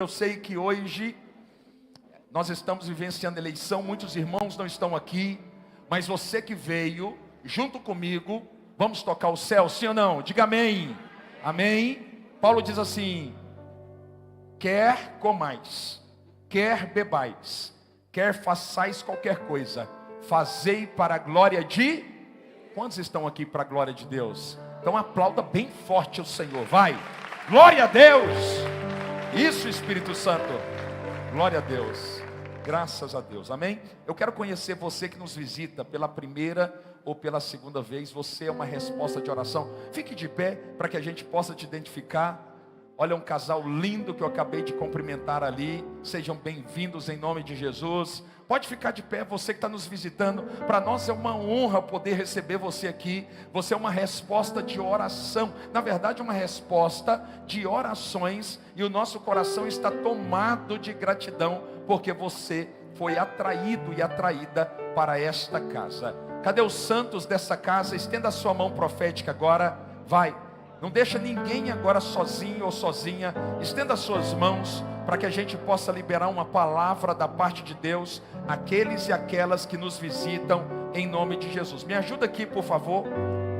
Eu sei que hoje nós estamos vivenciando eleição, muitos irmãos não estão aqui, mas você que veio junto comigo, vamos tocar o céu, sim ou não? Diga amém. Amém. Paulo diz assim: quer comais, quer bebais, quer façais qualquer coisa, fazei para a glória de... Quantos estão aqui para a glória de Deus? Então aplauda bem forte o Senhor, vai. Glória a Deus. Isso, Espírito Santo. Glória a Deus. Graças a Deus. Amém? Eu quero conhecer você que nos visita pela primeira ou pela segunda vez. Você é uma resposta de oração. Fique de pé para que a gente possa te identificar. Olha, um casal lindo que eu acabei de cumprimentar ali. Sejam bem-vindos em nome de Jesus. Pode ficar de pé, você que está nos visitando. Para nós é uma honra poder receber você aqui. Você é uma resposta de oração. Na verdade, uma resposta de orações. E o nosso coração está tomado de gratidão, porque você foi atraído e atraída para esta casa. Cadê os santos dessa casa? Estenda a sua mão profética agora. Vai. Não deixa ninguém agora sozinho ou sozinha. Estenda as suas mãos para que a gente possa liberar uma palavra da parte de Deus àqueles e aquelas que nos visitam em nome de Jesus. Me ajuda aqui, por favor.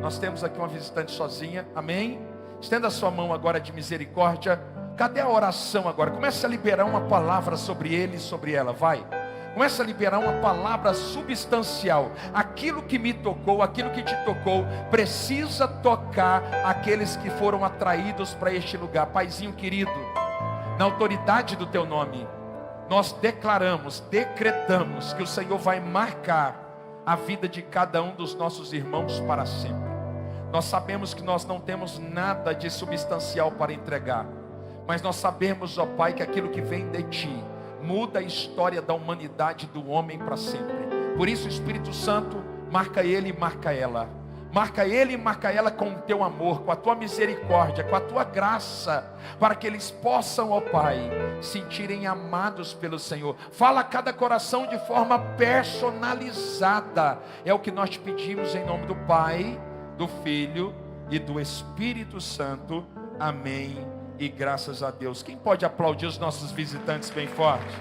Nós temos aqui uma visitante sozinha. Amém? Estenda a sua mão agora de misericórdia. Cadê a oração agora? Comece a liberar uma palavra sobre ele e sobre ela. Vai. Começa a liberar uma palavra substancial. Aquilo que me tocou, aquilo que te tocou, precisa tocar aqueles que foram atraídos para este lugar. Paizinho querido, na autoridade do teu nome, nós declaramos, decretamos que o Senhor vai marcar a vida de cada um dos nossos irmãos para sempre. Nós sabemos que nós não temos nada de substancial para entregar, mas nós sabemos, ó Pai, que aquilo que vem de Ti muda a história da humanidade, do homem para sempre. Por isso, Espírito Santo, marca ele e marca ela. Marca ele e marca ela com o teu amor, com a tua misericórdia, com a tua graça, para que eles possam, ó Pai, sentirem amados pelo Senhor. Fala a cada coração de forma personalizada. É o que nós te pedimos em nome do Pai, do Filho e do Espírito Santo. Amém. E graças a Deus. Quem pode aplaudir os nossos visitantes bem forte?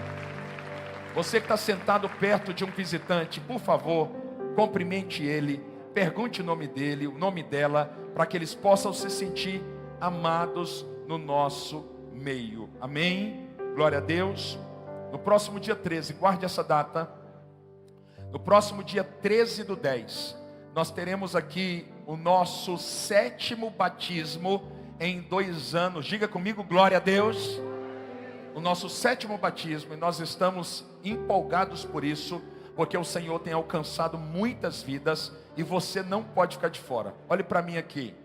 Você que está sentado perto de um visitante, por favor, cumprimente ele, pergunte o nome dele, o nome dela, para que eles possam se sentir amados no nosso meio. Amém? Glória a Deus. No próximo dia 13, guarde essa data. No próximo dia 13/10, nós teremos aqui o nosso 7º batismo em 2 anos. Diga comigo, glória a Deus. O nosso 7º batismo, e nós estamos empolgados por isso, porque o Senhor tem alcançado muitas vidas, e você não pode ficar de fora. Olhe para mim aqui.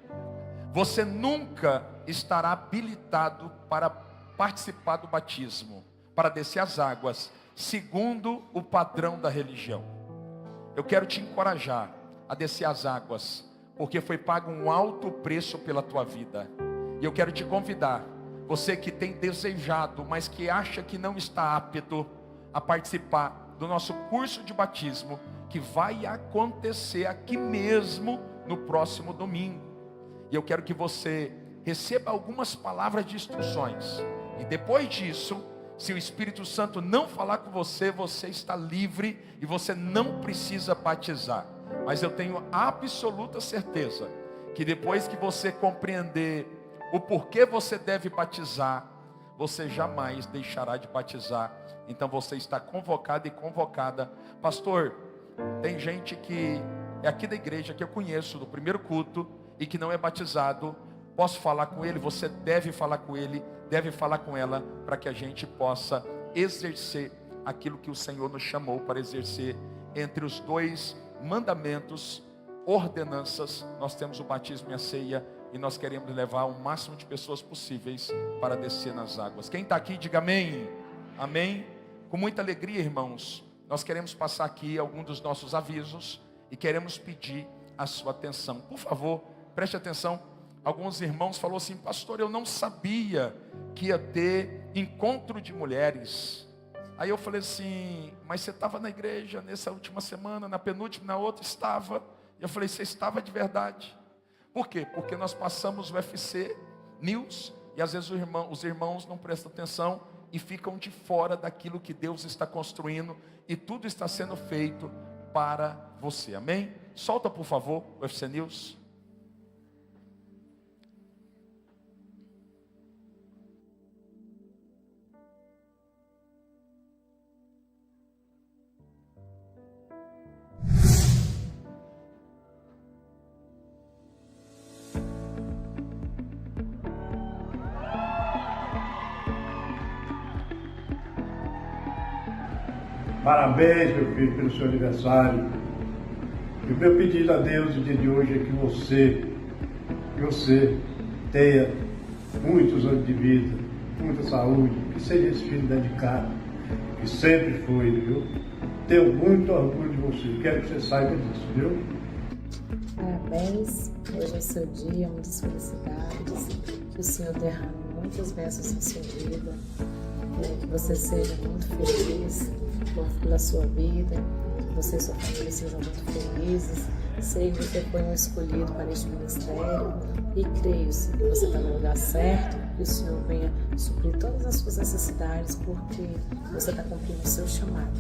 Você nunca estará habilitado para participar do batismo, para descer as águas, segundo o padrão da religião. Eu quero te encorajar a descer as águas, porque foi pago um alto preço pela tua vida. E eu quero te convidar, você que tem desejado, mas que acha que não está apto a participar do nosso curso de batismo, que vai acontecer aqui mesmo no próximo domingo. E eu quero que você receba algumas palavras de instruções. E depois disso, se o Espírito Santo não falar com você, você está livre e você não precisa batizar. Mas eu tenho absoluta certeza que depois que você compreender o porquê você deve batizar, você jamais deixará de batizar. Então você está convocado e convocada. Pastor, tem gente que é aqui da igreja, que eu conheço do primeiro culto, e que não é batizado. Posso falar com ele? Você deve falar com ele, deve falar com ela, para que a gente possa exercer aquilo que o Senhor nos chamou para exercer. Entre os 2 mandamentos, ordenanças, nós temos o batismo e a ceia, e nós queremos levar o máximo de pessoas possíveis para descer nas águas. Quem está aqui, diga amém. Amém. Com muita alegria, irmãos, nós queremos passar aqui alguns dos nossos avisos e queremos pedir a sua atenção. Por favor, preste atenção. Alguns irmãos falaram assim: pastor, eu não sabia que ia ter encontro de mulheres. Aí eu falei assim: mas você estava na igreja nessa última semana, na penúltima, na outra? Estava. E eu falei: você estava de verdade? Por quê? Porque nós passamos o UFC News, e às vezes os irmãos não prestam atenção, e ficam de fora daquilo que Deus está construindo, e tudo está sendo feito para você, amém? Solta por favor o UFC News. Parabéns, meu filho, pelo seu aniversário. E o meu pedido a Deus no dia de hoje é que você tenha muitos anos de vida, muita saúde, que seja esse filho dedicado, que sempre foi, viu? Tenho muito orgulho de você, quero que você saiba disso, viu? Parabéns, hoje é o seu dia, muitas felicidades, que o Senhor derrame muitas bênçãos na sua vida, que você seja muito feliz pela sua vida, que você e sua família sejam muito felizes. Sei que você foi um escolhido para este ministério e creio que você está no lugar certo, que o Senhor venha suprir todas as suas necessidades, porque você está cumprindo o seu chamado.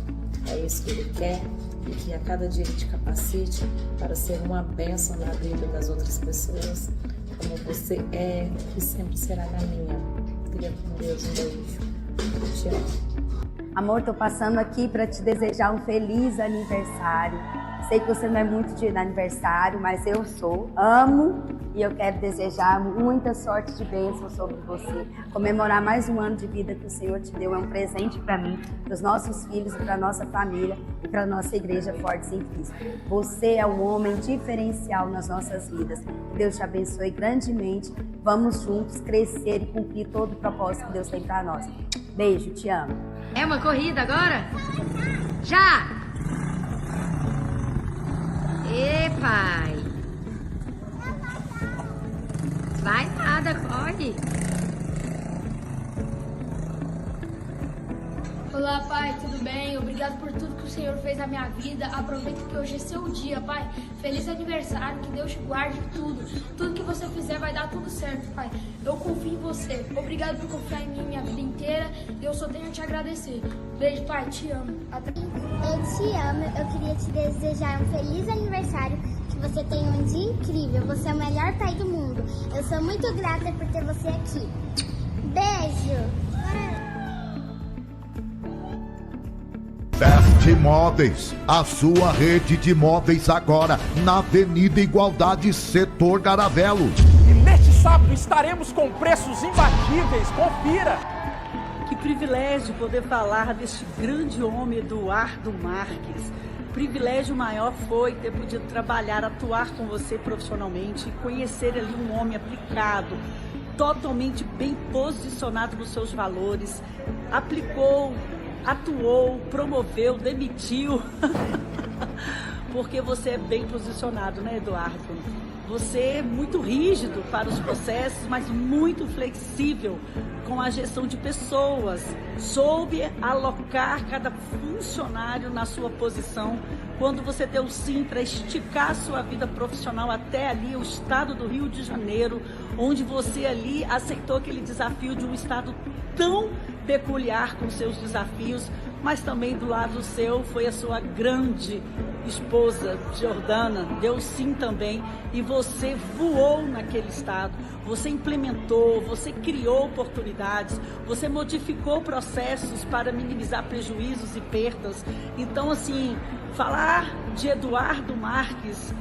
É isso que Ele quer, e que a cada dia Ele te capacite para ser uma bênção na vida das outras pessoas, como você é e sempre será na minha. Fica com Deus, um beijo. Te amo. Amor, tô passando aqui para te desejar um feliz aniversário. Sei que você não é muito de aniversário, mas eu sou. Amo e eu quero desejar muita sorte de bênção sobre você. Comemorar mais um ano de vida que o Senhor te deu é um presente para mim, para os nossos filhos, para a nossa família e para a nossa igreja Fortes em Cristo. Você é um homem diferencial nas nossas vidas. Que Deus te abençoe grandemente. Vamos juntos crescer e cumprir todo o propósito que Deus tem para nós. Beijo, te amo. É uma corrida agora? Já! Ê, pai! Vai nada, corre! Olá, Pai, tudo bem? Obrigado por tudo que o Senhor fez na minha vida. Aproveita que hoje é seu dia, Pai. Feliz aniversário, que Deus te guarde tudo. Tudo que você fizer vai dar tudo certo, Pai. Eu confio em você. Obrigado por confiar em mim minha vida inteira. Eu só tenho a te agradecer. Beijo, Pai, te amo. Até... Eu te amo. Eu queria te desejar um feliz aniversário. Que você tenha um dia incrível. Você é o melhor pai do mundo. Eu sou muito grata por ter você aqui. Beijo! Best Imóveis, a sua rede de imóveis agora na Avenida Igualdade, Setor Garavelo. E neste sábado estaremos com preços imbatíveis, confira! Que privilégio poder falar deste grande homem, Eduardo Marques. Privilégio maior foi ter podido trabalhar, atuar com você profissionalmente e conhecer ali um homem aplicado, totalmente bem posicionado nos seus valores, aplicou, atuou, promoveu, demitiu, porque você é bem posicionado, né, Eduardo? Você é muito rígido para os processos, mas muito flexível com a gestão de pessoas. Soube alocar cada funcionário na sua posição. Quando você deu sim para esticar a sua vida profissional até ali, o estado do Rio de Janeiro, onde você ali aceitou aquele desafio de um estado tão peculiar com seus desafios, mas também do lado seu foi a sua grande esposa, Jordana, deu sim também, e você voou naquele estado, você implementou, você criou oportunidades, você modificou processos para minimizar prejuízos e perdas. Então, assim, falar de Eduardo Marques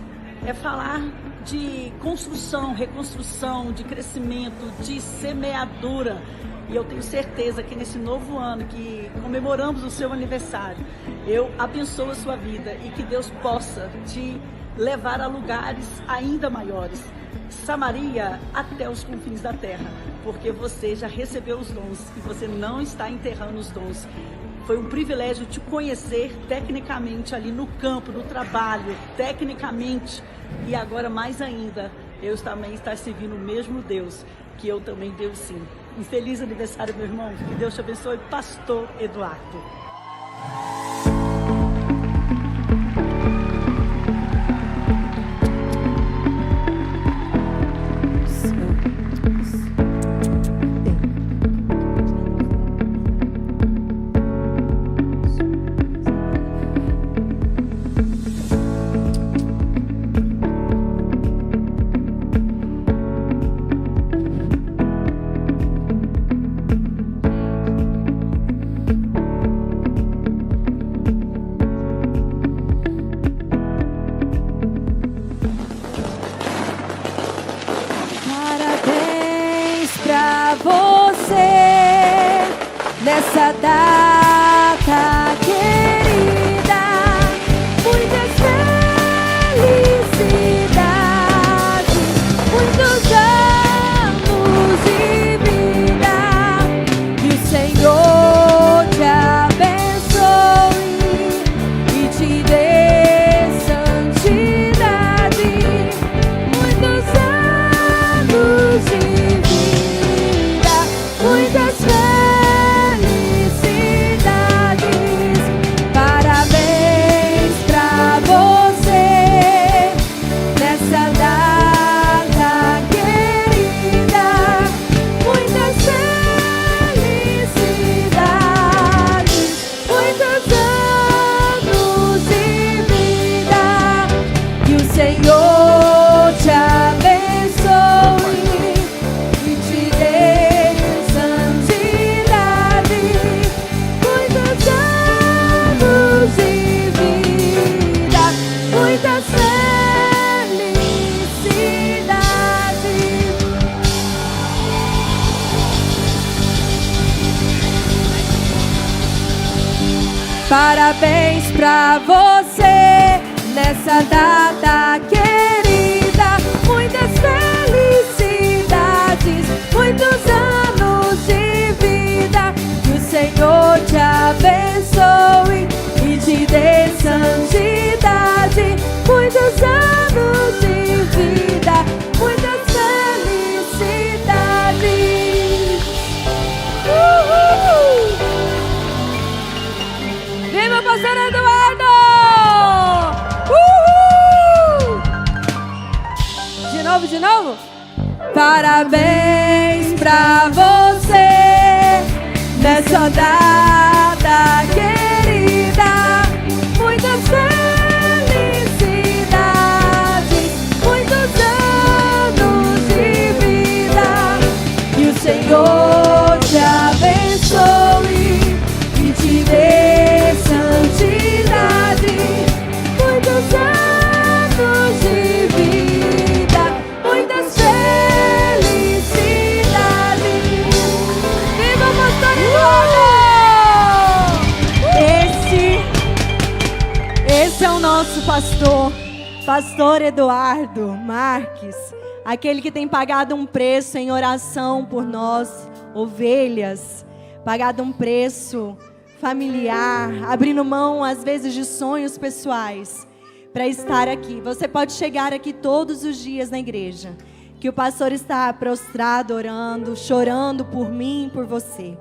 é falar de construção, reconstrução, de crescimento, de semeadura. E eu tenho certeza que nesse novo ano que comemoramos o seu aniversário, eu abençoo a sua vida e que Deus possa te levar a lugares ainda maiores. Samaria até os confins da terra, porque você já recebeu os dons e você não está enterrando os dons. Foi um privilégio te conhecer tecnicamente ali no campo, no trabalho, tecnicamente, e agora mais ainda, eu também estar servindo o mesmo Deus que eu também devo sim. Um feliz aniversário, meu irmão. Que Deus te abençoe, Pastor Eduardo. nessa data querida, muitas felicidades, muitos anos de vida, que o Senhor te abençoe e te dê santidade, muitos anos de vida, muitas felicidades. Parabéns pra você nessa data querida, muitas felicidades, muitos anos de vida, que o Senhor te abençoe e te dê santidade, muitos anos de vida, muitas felicidades. Parabéns pra você nessa data querida, muitas felicidades, muitos anos de vida, que o Senhor te abençoe e te dê santidade, muitos anos de vida, muitas felicidades. Viva Pastor Eduardo! De novo? Parabéns pra você nessa data querida, muitas felicidades, muitos anos de vida, que o Senhor te abençoe e te dê santidade, muitos anos de vida, muitas felicidades. Viva o Pastor Eduardo! Esse é o nosso Pastor Eduardo Marques, aquele que tem pagado um preço em oração por nós, ovelhas, pagado um preço familiar, abrindo mão às vezes de sonhos pessoais para estar aqui. Você pode chegar aqui todos os dias na igreja, que o pastor está prostrado, orando, chorando por mim e por você.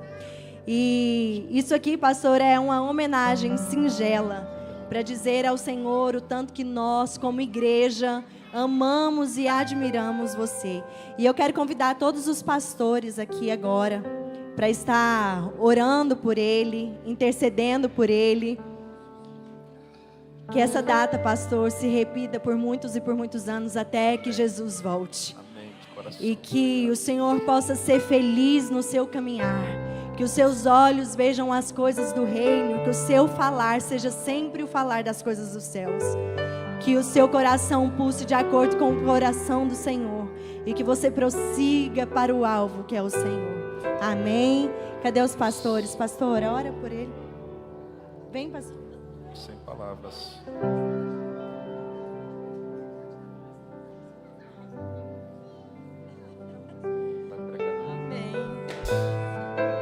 E isso aqui, pastor, é uma homenagem singela para dizer ao Senhor o tanto que nós, como igreja, amamos e admiramos você. E eu quero convidar todos os pastores aqui agora para estar orando por ele, intercedendo por ele. Que essa data, pastor, se repita por muitos e por muitos anos até que Jesus volte. Amém, de coração. E que o Senhor possa ser feliz no seu caminhar. Que os seus olhos vejam as coisas do reino. Que o seu falar seja sempre o falar das coisas dos céus. Que o seu coração pulse de acordo com o coração do Senhor. E que você prossiga para o alvo, que é o Senhor. Amém. Cadê os pastores? Pastora, ora por ele. Vem, pastor. Sem palavras. Amém.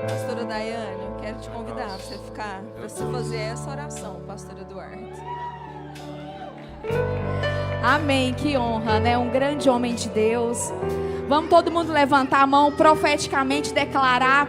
Pastora Daiane, eu quero te convidar para você ficar, para você fazer essa oração, pastor Eduardo. Amém, que honra, né? Um grande homem de Deus. Vamos todo mundo levantar a mão, profeticamente declarar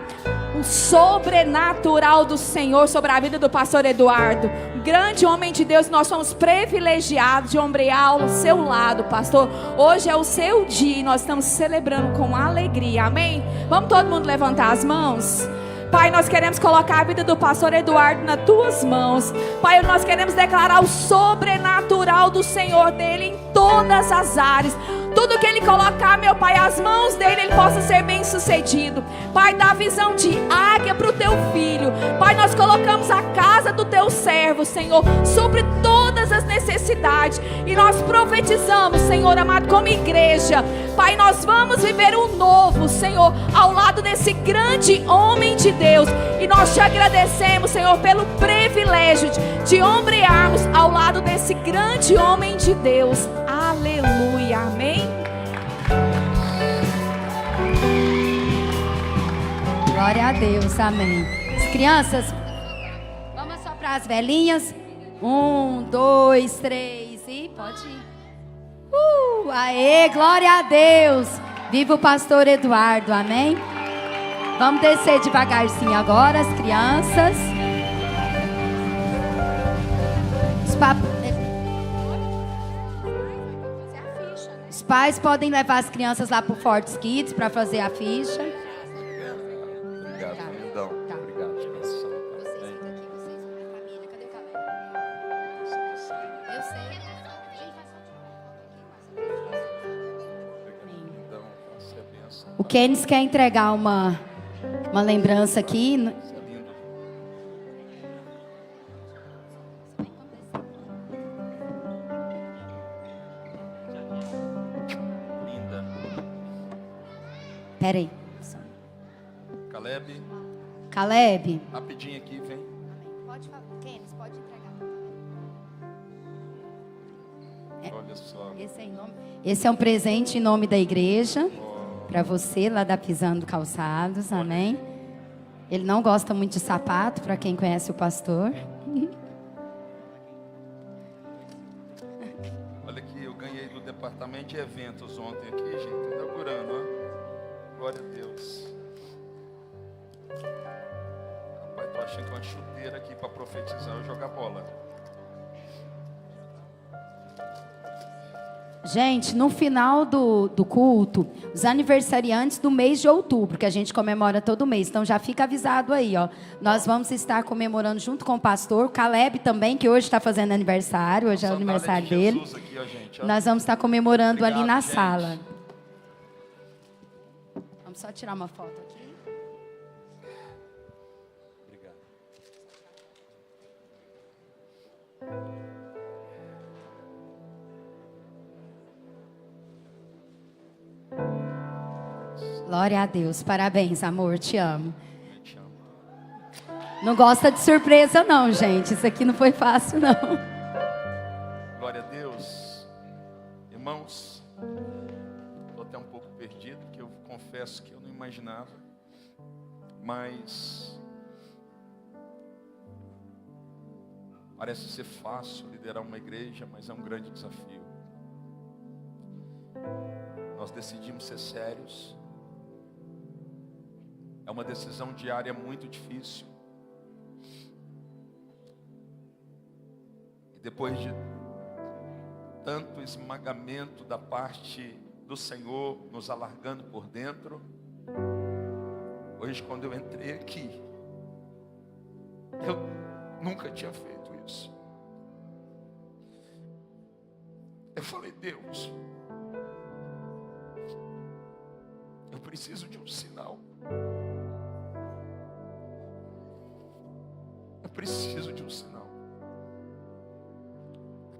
o sobrenatural do Senhor sobre a vida do pastor Eduardo. Grande homem de Deus, nós somos privilegiados de ombrear ao seu lado, pastor. Hoje é o seu dia e nós estamos celebrando com alegria, amém? Vamos todo mundo levantar as mãos? Pai, nós queremos colocar a vida do pastor Eduardo nas tuas mãos. Pai, nós queremos declarar o sobrenatural do Senhor dele em todas as áreas. Tudo que ele colocar, meu Pai, as mãos dele, ele possa ser bem sucedido. Pai, dá visão de águia para o teu filho. Pai, nós colocamos a casa do teu servo, Senhor, sobre todas as necessidades necessidade. E nós profetizamos, Senhor amado, como igreja, Pai, nós vamos viver um novo, Senhor, ao lado desse grande homem de Deus. E nós te agradecemos, Senhor, pelo privilégio de ombrearmos ao lado desse grande homem de Deus. Aleluia, amém. Glória a Deus, amém. As crianças, vamos soprar as velhinhas. 1, 2, 3 e pode ir. Aê, glória a Deus. Viva o pastor Eduardo, amém. Vamos descer devagarzinho agora, as crianças. Os pais podem levar as crianças lá pro Fortes Kids para fazer a ficha. Obrigado, lindão. Obrigado, de coração. O Kenis quer entregar uma lembrança aqui. Linda. Peraí. Caleb. Rapidinho aqui, vem. Pode falar. Kenis, pode entregar. Olha só. Esse é um presente em nome da igreja. Para você, lá da Pisando Calçados, amém? Ele não gosta muito de sapato, para quem conhece o pastor. Olha aqui, eu ganhei do departamento de eventos ontem aqui, gente, inaugurando, ó. Glória a Deus. Rapaz, tô achando que uma chuteira aqui para profetizar ou jogar bola. Gente, no final do culto, os aniversariantes do mês de outubro, que a gente comemora todo mês, então já fica avisado aí, ó. Nós vamos estar comemorando junto com o pastor, o Caleb também, que hoje está fazendo aniversário, hoje é o aniversário dele. Aqui, ó, gente, ó. Nós vamos estar comemorando ali na gente. sala. Vamos só tirar uma foto aqui. Obrigado. Glória a Deus. Parabéns, amor. Te amo. Não gosta de surpresa, não, gente. Isso aqui não foi fácil, não. Glória a Deus. Irmãos, estou até um pouco perdido, porque eu confesso que eu não imaginava. Mas parece ser fácil liderar uma igreja, mas é um grande desafio. Nós decidimos ser sérios. É uma decisão diária muito difícil. E depois de tanto esmagamento da parte do Senhor nos alargando por dentro, hoje quando eu entrei aqui, eu nunca tinha feito isso. Eu falei, Deus, eu preciso de um sinal. Eu preciso de um sinal.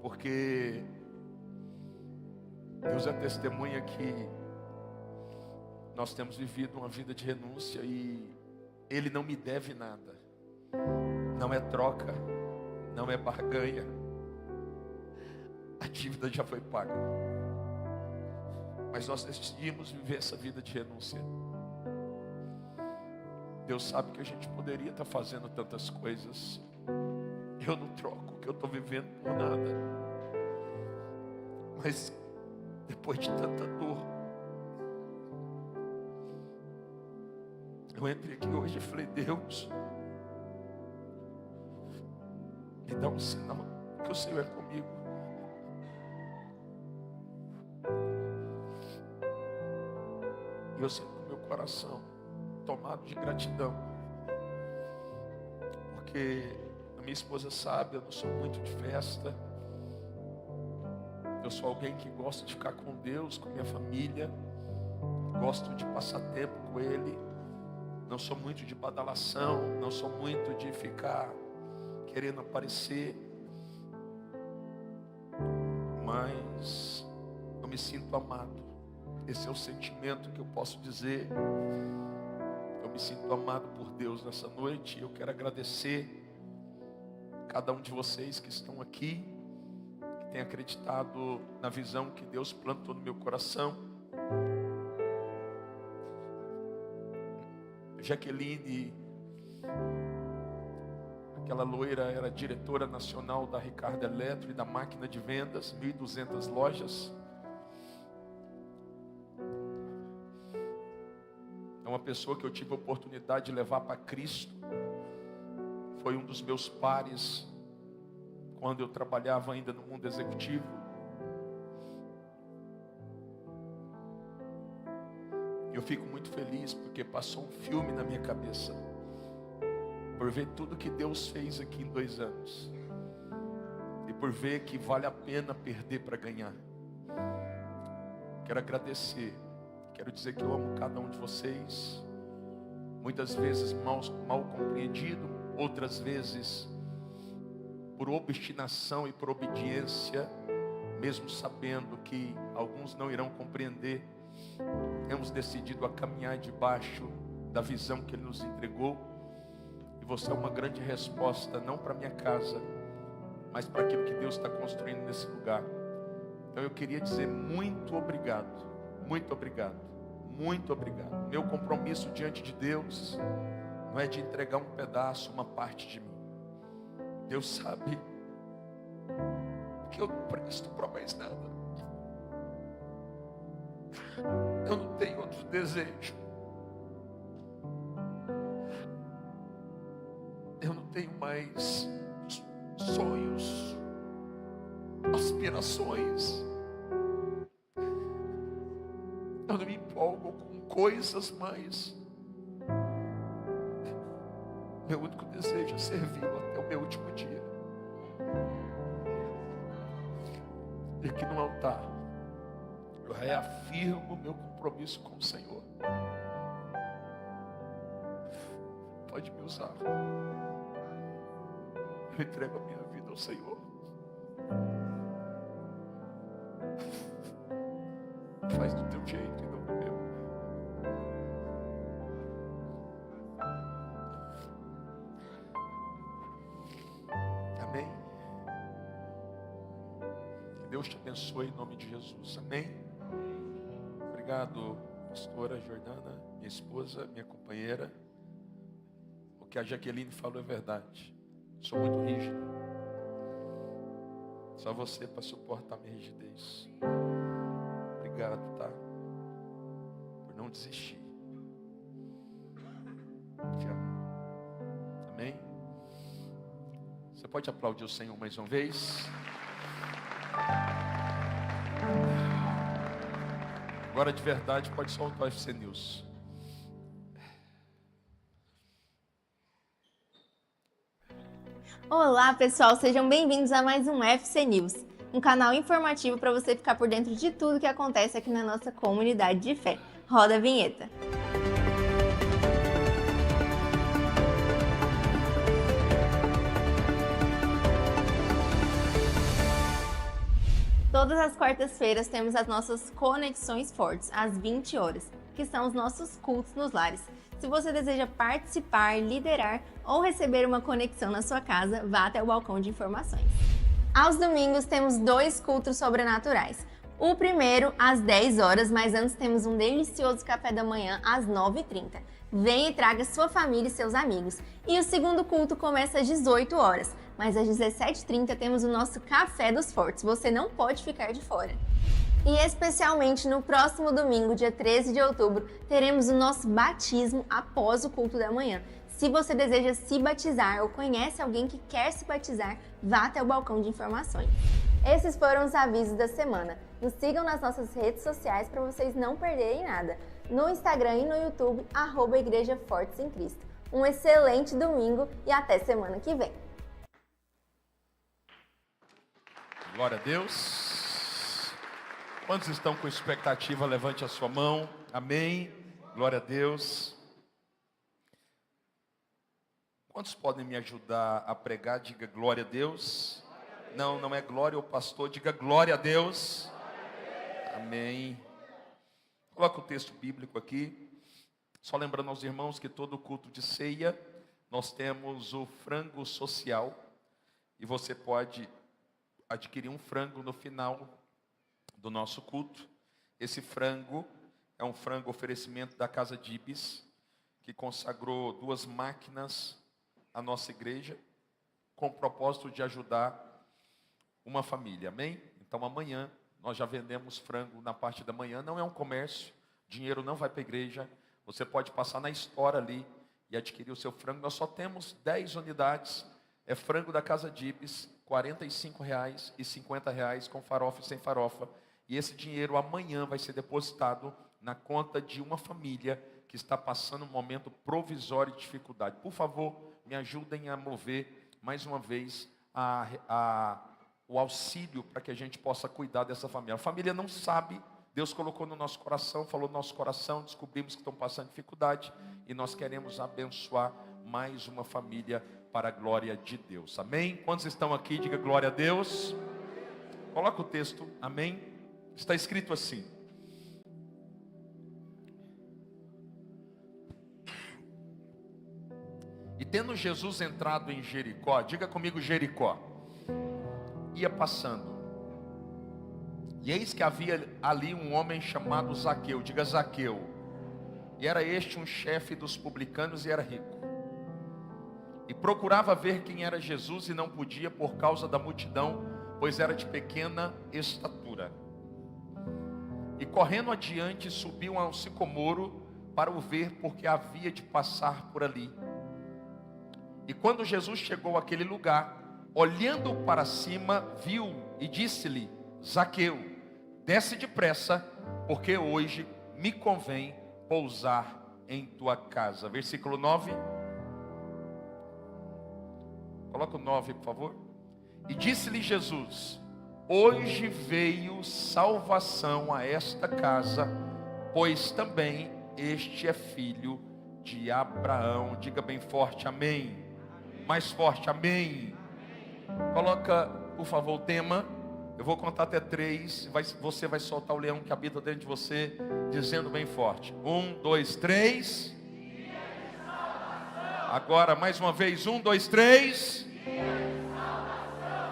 Porque Deus é testemunha que nós temos vivido uma vida de renúncia e Ele não me deve nada. Não é troca, não é barganha. A dívida já foi paga. Mas nós decidimos viver essa vida de renúncia. Deus sabe que a gente poderia estar fazendo tantas coisas. Eu não troco o que eu estou vivendo por nada. Mas depois de tanta dor, eu entrei aqui hoje e falei, Deus, me dá um sinal que o Senhor é comigo. E eu sinto no meu coração tomado de gratidão, porque a minha esposa sabe, eu não sou muito de festa, eu sou alguém que gosta de ficar com Deus, com minha família, gosto de passar tempo com Ele, não sou muito de badalação, não sou muito de ficar querendo aparecer, mas eu me sinto amado. Esse é o sentimento que eu posso dizer. Eu me sinto amado por Deus nessa noite. Eu quero agradecer cada um de vocês que estão aqui, que tem acreditado na visão que Deus plantou no meu coração. Jaqueline, aquela loira, era diretora nacional da Ricardo Eletro e da máquina de vendas, 1.200 lojas. É uma pessoa que eu tive a oportunidade de levar para Cristo. Foi um dos meus pares quando eu trabalhava ainda no mundo executivo. Eu fico muito feliz porque passou um filme na minha cabeça, por ver tudo que Deus fez aqui em 2 anos, e por ver que vale a pena perder para ganhar. Quero agradecer, quero dizer que eu amo cada um de vocês, muitas vezes mal compreendido, outras vezes por obstinação e por obediência, mesmo sabendo que alguns não irão compreender. Temos decidido a caminhar debaixo da visão que Ele nos entregou. E você é uma grande resposta, não para minha casa, mas para aquilo que Deus está construindo nesse lugar. Então eu queria dizer muito obrigado, muito obrigado, muito obrigado. Meu compromisso diante de Deus não é de entregar um pedaço, uma parte de mim. Deus sabe que eu não presto para mais nada. Eu não tenho outro desejo. Eu não tenho mais sonhos, aspirações. Eu não me empolgo com coisas mais. Meu único desejo é servi-lo até o meu último dia. E aqui no altar eu reafirmo meu compromisso com o Senhor. Pode me usar. Eu entrego a minha vida ao Senhor. Faz do teu jeito e não do meu. Amém? Que Deus te abençoe em nome de Jesus. Amém? Obrigado, pastora Jordana, minha esposa, minha companheira. O que a Jaqueline falou é verdade. Sou muito rígido. Só você para suportar minha rigidez. Obrigado, tá? Por não desistir. Te amo. Amém? Você pode aplaudir o Senhor mais uma vez? Agora de verdade pode soltar o FC News. Olá pessoal, sejam bem-vindos a mais um FC News, um canal informativo para você ficar por dentro de tudo que acontece aqui na nossa comunidade de fé. Roda a vinheta. Todas as quartas-feiras temos as nossas Conexões Fortes, às 20 horas, que são os nossos cultos nos lares. Se você deseja participar, liderar ou receber uma conexão na sua casa, vá até o balcão de informações. Aos domingos temos 2 cultos sobrenaturais. O primeiro às 10 horas, mas antes temos um delicioso café da manhã às 9h30. Venha e traga sua família e seus amigos. E o segundo culto começa às 18 horas, mas às 17h30 temos o nosso Café dos Fortes. Você não pode ficar de fora. E especialmente no próximo domingo, dia 13 de outubro, teremos o nosso batismo após o culto da manhã. Se você deseja se batizar ou conhece alguém que quer se batizar, vá até o balcão de informações. Esses foram os avisos da semana. Nos sigam nas nossas redes sociais para vocês não perderem nada. No Instagram e no YouTube, @Igreja Fortes em Cristo. Um excelente domingo e até semana que vem. Glória a Deus. Quantos estão com expectativa? Levante a sua mão. Amém. Glória a Deus. Quantos podem me ajudar a pregar? Diga glória a Deus. Não é glória ao pastor, diga glória a Deus. Amém. Coloca o texto bíblico aqui. Só lembrando aos irmãos que todo culto de ceia, nós temos o frango social. E você pode adquirir um frango no final do nosso culto. Esse frango é um frango oferecimento da Casa de Ibis, que consagrou 2 máquinas à nossa igreja, com o propósito de ajudar uma família, amém? Então amanhã nós já vendemos frango na parte da manhã, não é um comércio, dinheiro não vai para a igreja, você pode passar na Store ali e adquirir o seu frango. Nós só temos 10 unidades, é frango da Casa de Ibis, R$ 45,00 e R$ 50,00 com farofa e sem farofa. E esse dinheiro amanhã vai ser depositado na conta de uma família que está passando um momento provisório de dificuldade. Por favor, me ajudem a mover mais uma vez o auxílio para que a gente possa cuidar dessa família. A família não sabe, Deus colocou no nosso coração, falou no nosso coração, descobrimos que estão passando dificuldade e nós queremos abençoar mais uma família para a glória de Deus. Amém? Quantos estão aqui? Diga glória a Deus. Coloca o texto, amém? Está escrito assim: e tendo Jesus entrado em Jericó, diga comigo Jericó, ia passando, e eis que havia ali um homem chamado Zaqueu, diga Zaqueu, e era este um chefe dos publicanos e era rico, e procurava ver quem era Jesus e não podia por causa da multidão, pois era de pequena estatura. E correndo adiante subiu ao sicomoro para o ver, porque havia de passar por ali. E quando Jesus chegou àquele lugar, olhando para cima, viu e disse-lhe: Zaqueu, desce depressa, porque hoje me convém pousar em tua casa. Versículo 9. Coloca o 9, por favor. E disse-lhe Jesus: hoje veio salvação a esta casa, pois também este é filho de Abraão. Diga bem forte, amém. Mais forte, amém. Coloca, por favor, o tema. Eu vou contar até 3. Você vai soltar o leão que habita dentro de você, dizendo bem forte: 1, 2, 3. Agora, mais uma vez, 1, 2, 3.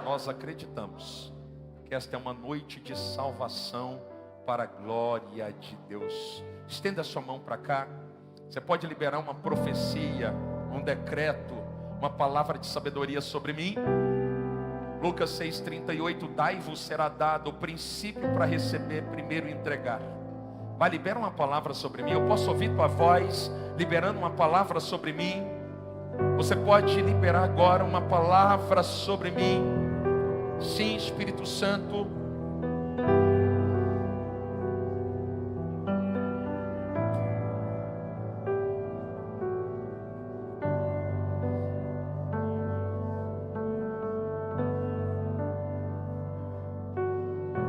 Nós acreditamos que esta é uma noite de salvação para a glória de Deus. Estenda a sua mão para cá. Você pode liberar uma profecia, um decreto, uma palavra de sabedoria sobre mim. Lucas 6,38, dai-vos será dado o princípio para receber, primeiro entregar. Vai, libera uma palavra sobre mim. Eu posso ouvir tua voz liberando uma palavra sobre mim. Você pode liberar agora uma palavra sobre mim. Sim, Espírito Santo.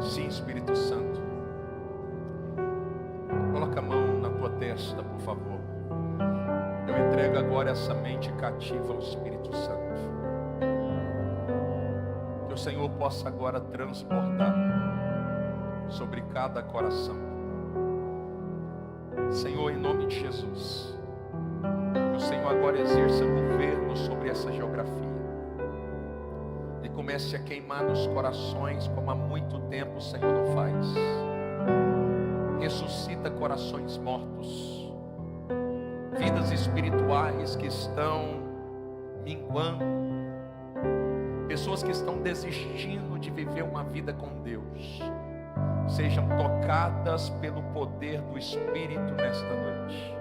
Sim, Espírito Santo. Coloca a mão na tua testa, por favor. Eu entrego agora essa mente cativa ao Espírito Santo. Que o Senhor possa agora transbordar sobre cada coração. Senhor, em nome de Jesus, que o Senhor agora exerça governo sobre essa geografia e comece a queimar nos corações como há muito tempo o Senhor não faz. Ressuscita corações mortos, vidas espirituais que estão minguando, pessoas que estão desistindo de viver uma vida com Deus, sejam tocadas pelo poder do Espírito nesta noite.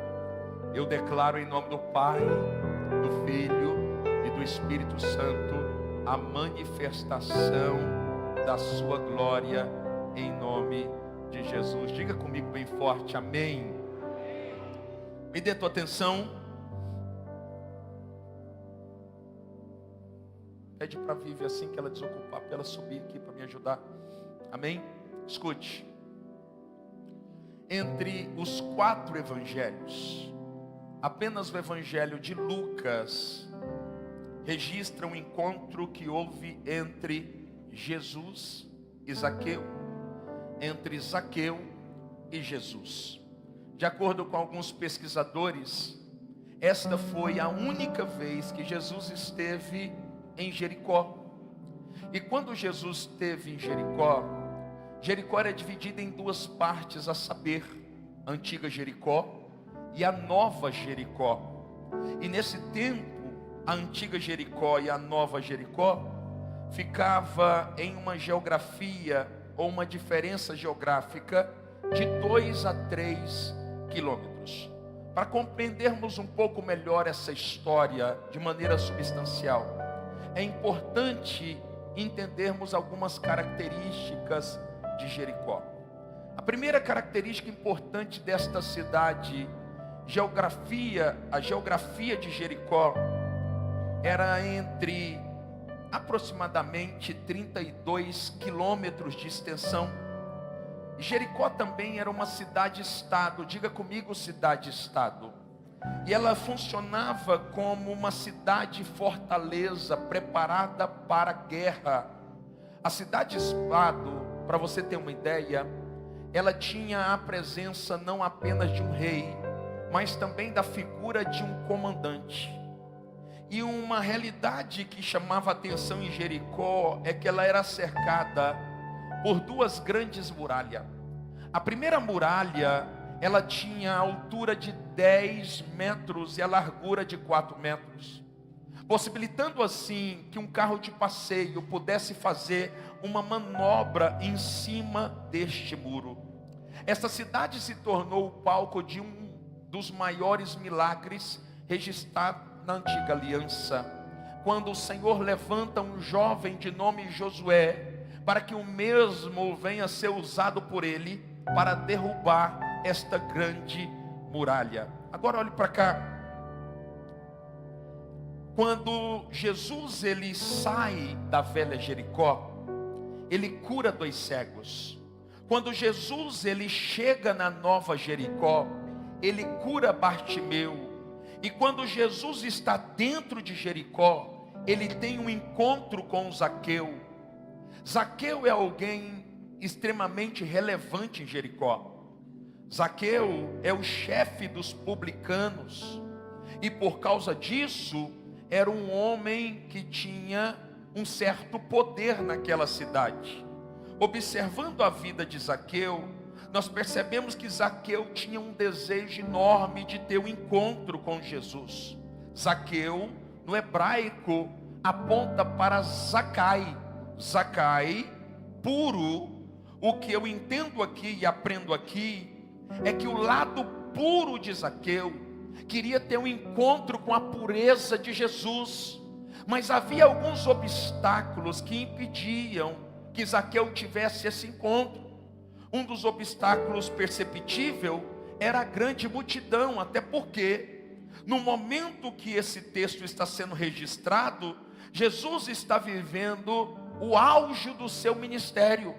Eu declaro em nome do Pai, do Filho e do Espírito Santo a manifestação da sua glória em nome de Jesus. Diga comigo bem forte, amém. Me dê tua atenção. Pede para a Vivi, assim que ela desocupar, para ela subir aqui para me ajudar. Amém? Escute. Entre os 4 evangelhos, apenas o evangelho de Lucas registra um encontro que houve entre Jesus e Zaqueu, entre Zaqueu e Jesus. De acordo com alguns pesquisadores, esta foi a única vez que Jesus esteve em Jericó. E quando Jesus esteve em Jericó, Jericó era dividida em duas partes, a saber, a antiga Jericó e a nova Jericó. E nesse tempo, a antiga Jericó e a nova Jericó ficava em uma geografia ou uma diferença geográfica de 2 a 3 quilômetros. Para compreendermos um pouco melhor essa história de maneira substancial, é importante entendermos algumas características de Jericó. A primeira característica importante desta cidade, a geografia de Jericó era entre aproximadamente 32 quilômetros de extensão. Jericó também era uma cidade-estado, diga comigo, cidade-estado. E ela funcionava como uma cidade-fortaleza preparada para a guerra. A cidade-estado, para você ter uma ideia, ela tinha a presença não apenas de um rei, mas também da figura de um comandante. E uma realidade que chamava a atenção em Jericó é que ela era cercada por 2 grandes muralhas. A primeira muralha, ela tinha a altura de 10 metros e a largura de 4 metros, possibilitando assim que um carro de passeio pudesse fazer uma manobra em cima deste muro. Esta cidade se tornou o palco de um dos maiores milagres registrados na antiga aliança, quando o Senhor levanta um jovem de nome Josué, para que o mesmo venha a ser usado por ele para derrubar esta grande muralha. Agora olhe para cá. Quando Jesus ele sai da velha Jericó, ele cura 2 cegos. Quando Jesus ele chega na nova Jericó, ele cura Bartimeu. E quando Jesus está dentro de Jericó, ele tem um encontro com Zaqueu. Zaqueu é alguém extremamente relevante em Jericó. Zaqueu é o chefe dos publicanos. E por causa disso, era um homem que tinha um certo poder naquela cidade. Observando a vida de Zaqueu, nós percebemos que Zaqueu tinha um desejo enorme de ter um encontro com Jesus. Zaqueu, no hebraico, aponta para Zacai. Zacai, puro. O que eu entendo aqui e aprendo aqui é que o lado puro de Zaqueu queria ter um encontro com a pureza de Jesus. Mas havia alguns obstáculos que impediam que Zaqueu tivesse esse encontro. Um dos obstáculos perceptível era a grande multidão, até porque no momento que esse texto está sendo registrado, Jesus está vivendo o auge do seu ministério.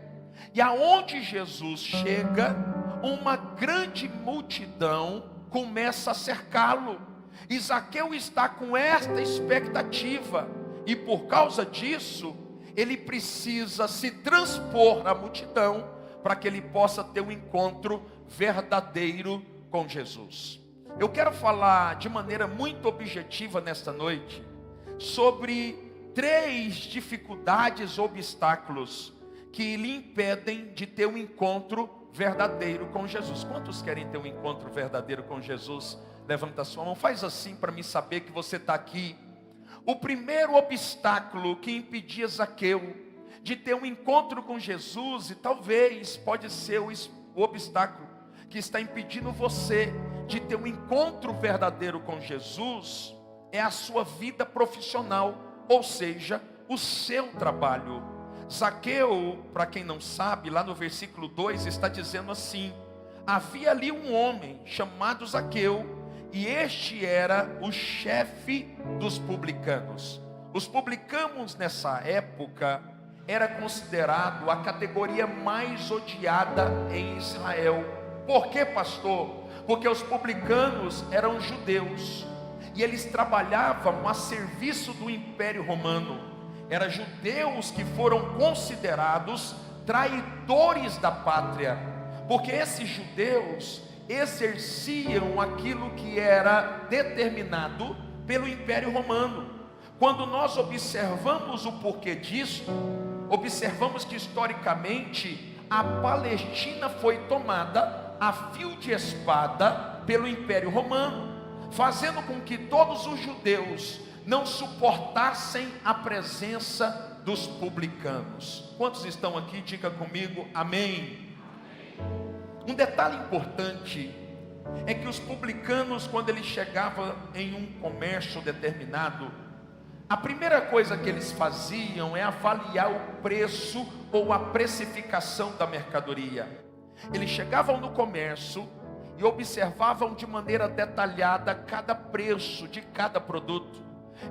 E aonde Jesus chega, uma grande multidão começa a cercá-lo. E Zaqueu está com esta expectativa, e por causa disso, ele precisa se transpor na multidão, para que ele possa ter um encontro verdadeiro com Jesus. Eu quero falar de maneira muito objetiva nesta noite sobre 3 dificuldades ou obstáculos que lhe impedem de ter um encontro verdadeiro com Jesus. Quantos querem ter um encontro verdadeiro com Jesus? Levanta a sua mão, faz assim para mim saber que você está aqui. O primeiro obstáculo que impedia Zaqueu de ter um encontro com Jesus, e talvez pode ser o obstáculo que está impedindo você de ter um encontro verdadeiro com Jesus, é a sua vida profissional, ou seja, o seu trabalho. Zaqueu, para quem não sabe, lá no versículo 2 está dizendo assim: havia ali um homem chamado Zaqueu, e este era o chefe dos publicanos. Os publicanos nessa época era considerado a categoria mais odiada em Israel. Por quê, pastor? Porque os publicanos eram judeus e eles trabalhavam a serviço do Império Romano. eram judeus que foram considerados traidores da pátria, porque esses judeus exerciam aquilo que era determinado pelo Império Romano. Quando nós observamos o porquê disso, observamos que historicamente a Palestina foi tomada a fio de espada pelo Império Romano, fazendo com que todos os judeus não suportassem a presença dos publicanos. Quantos estão aqui? Diga comigo, amém. Um detalhe importante é que os publicanos, quando eles chegavam em um comércio determinado, a primeira coisa que eles faziam é avaliar o preço ou a precificação da mercadoria. Eles chegavam no comércio e observavam de maneira detalhada cada preço de cada produto.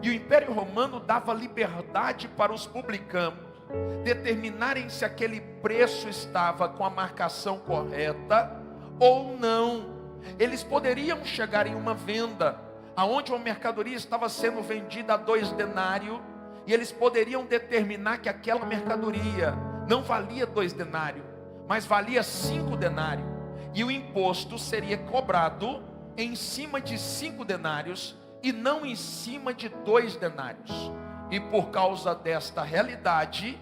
E o Império Romano dava liberdade para os publicanos determinarem se aquele preço estava com a marcação correta ou não. Eles poderiam chegar em uma venda aonde uma mercadoria estava sendo vendida a 2 denários, e eles poderiam determinar que aquela mercadoria não valia 2 denários, mas valia 5 denários, e o imposto seria cobrado em cima de 5 denários e não em cima de 2 denários. E por causa desta realidade,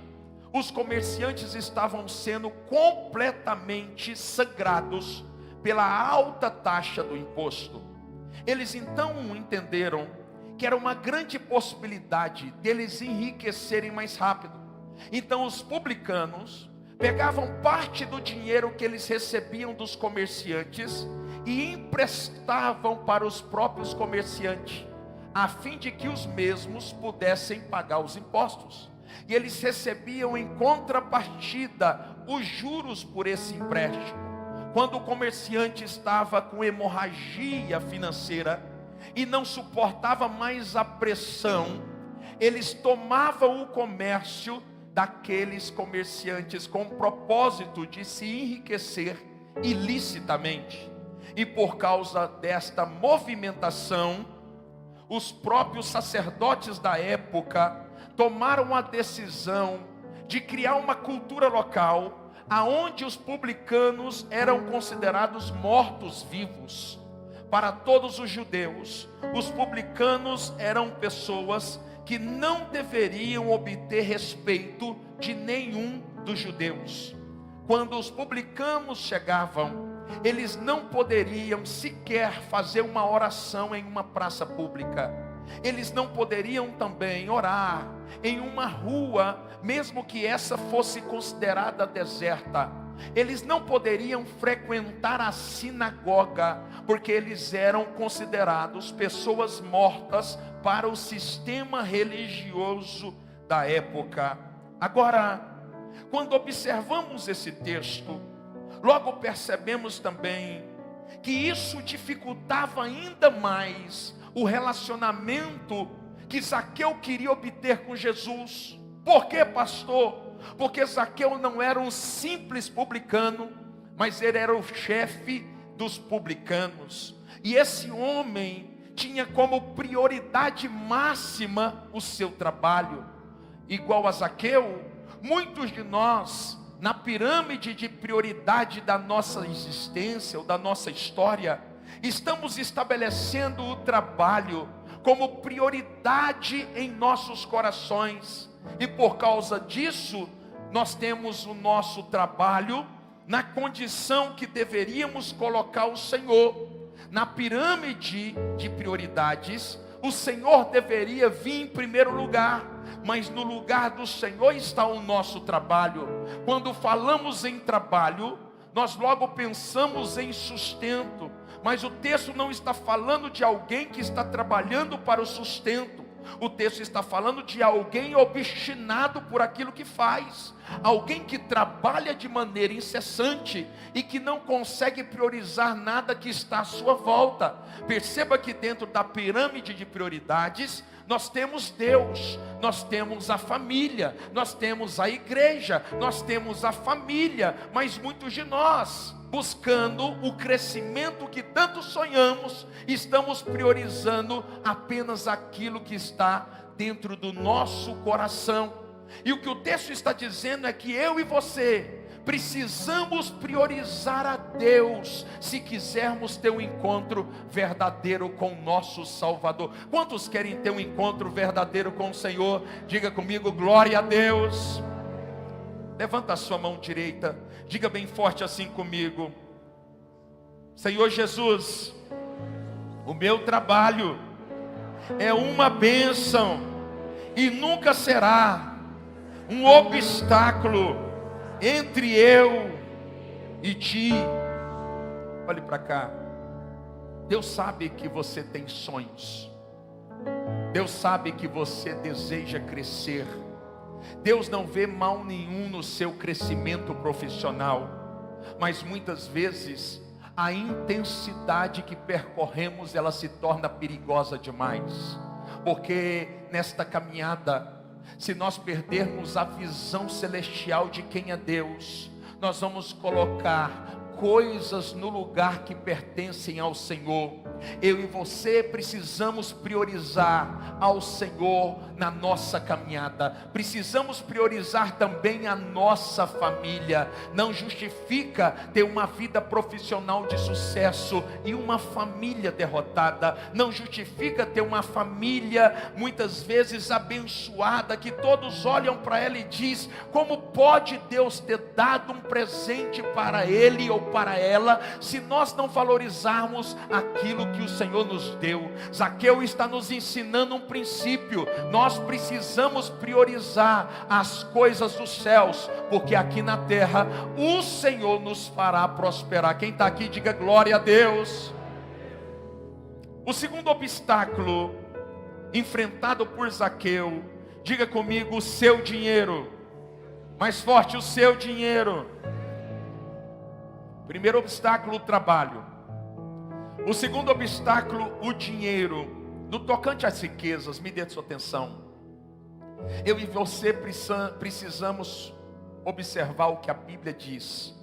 os comerciantes estavam sendo completamente sangrados pela alta taxa do imposto. Eles então entenderam que era uma grande possibilidade deles enriquecerem mais rápido. Então os publicanos pegavam parte do dinheiro que eles recebiam dos comerciantes e emprestavam para os próprios comerciantes, a fim de que os mesmos pudessem pagar os impostos. E eles recebiam em contrapartida os juros por esse empréstimo. Quando o comerciante estava com hemorragia financeira e não suportava mais a pressão, eles tomavam o comércio daqueles comerciantes com o propósito de se enriquecer ilicitamente. E por causa desta movimentação, os próprios sacerdotes da época tomaram a decisão de criar uma cultura local aonde os publicanos eram considerados mortos-vivos. Para todos os judeus, os publicanos eram pessoas que não deveriam obter respeito de nenhum dos judeus. Quando os publicanos chegavam, eles não poderiam sequer fazer uma oração em uma praça pública. Eles não poderiam também orar em uma rua, mesmo que essa fosse considerada deserta. Eles não poderiam frequentar a sinagoga, porque eles eram considerados pessoas mortas para o sistema religioso da época. Agora, quando observamos esse texto, logo percebemos também que isso dificultava ainda mais o relacionamento que Zaqueu queria obter com Jesus. Por quê, pastor? Porque Zaqueu não era um simples publicano, mas ele era o chefe dos publicanos. E esse homem tinha como prioridade máxima o seu trabalho. Igual a Zaqueu, muitos de nós, na pirâmide de prioridade da nossa existência ou da nossa história, estamos estabelecendo o trabalho como prioridade em nossos corações. E por causa disso, nós temos o nosso trabalho na condição que deveríamos colocar o Senhor. Na pirâmide de prioridades, o Senhor deveria vir em primeiro lugar, mas no lugar do Senhor está o nosso trabalho. Quando falamos em trabalho, nós logo pensamos em sustento, mas o texto não está falando de alguém que está trabalhando para o sustento. O texto está falando de alguém obstinado por aquilo que faz, alguém que trabalha de maneira incessante e que não consegue priorizar nada que está à sua volta. Perceba que dentro da pirâmide de prioridades, nós temos Deus, nós temos a família, nós temos a igreja, nós temos a família, mas muitos de nós, buscando o crescimento que tanto sonhamos, estamos priorizando apenas aquilo que está dentro do nosso coração. E o que o texto está dizendo é que eu e você precisamos priorizar a Deus se quisermos ter um encontro verdadeiro com o nosso Salvador. Quantos querem ter um encontro verdadeiro com o Senhor? Diga comigo, glória a Deus. Levanta a sua mão direita, diga bem forte assim comigo: Senhor Jesus, o meu trabalho é uma bênção e nunca será um obstáculo entre eu e ti. Olhe para cá. Deus sabe que você tem sonhos. Deus sabe que você deseja crescer. Deus não vê mal nenhum no seu crescimento profissional, mas muitas vezes a intensidade que percorremos, ela se torna perigosa demais, porque nesta caminhada, se nós perdermos a visão celestial de quem é Deus, nós vamos colocar coisas no lugar que pertencem ao Senhor. Eu e você precisamos priorizar ao Senhor na nossa caminhada. Precisamos priorizar também a nossa família. Não justifica ter uma vida profissional de sucesso e uma família derrotada. Não justifica ter uma família muitas vezes abençoada, que todos olham para ela e diz: como pode Deus ter dado um presente para ele ou para ela, se nós não valorizarmos aquilo que o Senhor nos deu? Zaqueu está nos ensinando um princípio. Nós precisamos priorizar as coisas dos céus, porque aqui na terra o Senhor nos fará prosperar. Quem está aqui, diga glória a Deus. O segundo obstáculo enfrentado por Zaqueu, diga comigo, o seu dinheiro. Mais forte, o seu dinheiro. Primeiro obstáculo, o trabalho. O segundo obstáculo, o dinheiro. No tocante às riquezas, me dê sua atenção. Eu e você precisamos observar o que a Bíblia diz.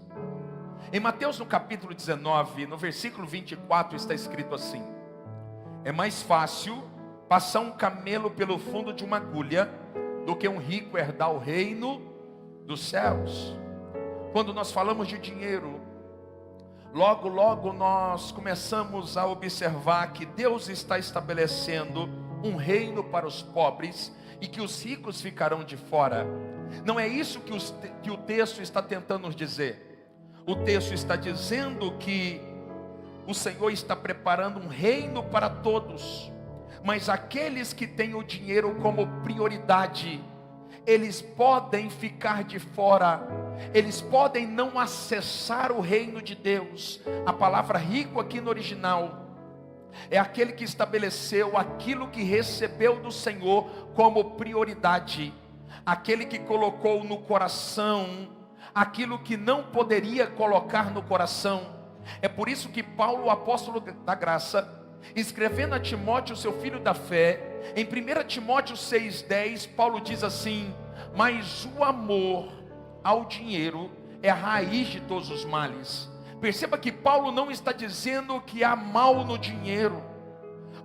Em Mateus, no capítulo 19, no versículo 24, está escrito assim: é mais fácil passar um camelo pelo fundo de uma agulha do que um rico herdar o reino dos céus. Quando nós falamos de dinheiro, logo nós começamos a observar que Deus está estabelecendo um reino para os pobres e que os ricos ficarão de fora. Não é isso que o texto está tentando nos dizer. O texto está dizendo que o Senhor está preparando um reino para todos, mas aqueles que têm o dinheiro como prioridade, eles podem ficar de fora, eles podem não acessar o reino de Deus. A palavra rico aqui no original é aquele que estabeleceu aquilo que recebeu do Senhor como prioridade, aquele que colocou no coração aquilo que não poderia colocar no coração. É por isso que Paulo, o apóstolo da graça, escrevendo a Timóteo, seu filho da fé, em 1 Timóteo 6,10, Paulo diz assim: mas o amor ao dinheiro é a raiz de todos os males. Perceba que Paulo não está dizendo que há mal no dinheiro.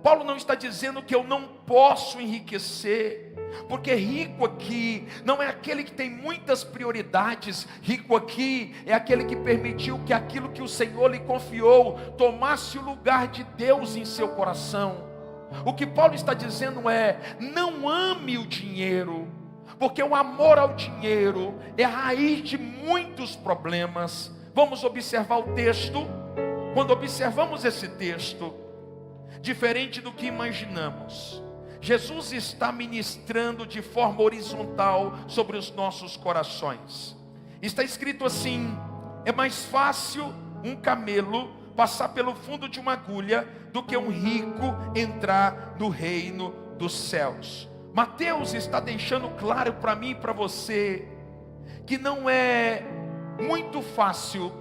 Paulo não está dizendo que eu não posso enriquecer, porque rico aqui não é aquele que tem muitas prioridades. Rico aqui é aquele que permitiu que aquilo que o Senhor lhe confiou tomasse o lugar de Deus em seu coração. O que Paulo está dizendo é: não ame o dinheiro, porque o amor ao dinheiro é a raiz de muitos problemas. Vamos observar o texto. Quando observamos esse texto, diferente do que imaginamos, Jesus está ministrando de forma horizontal sobre os nossos corações. Está escrito assim: é mais fácil um camelo passar pelo fundo de uma agulha do que um rico entrar no reino dos céus. Mateus está deixando claro para mim e para você que não é muito fácil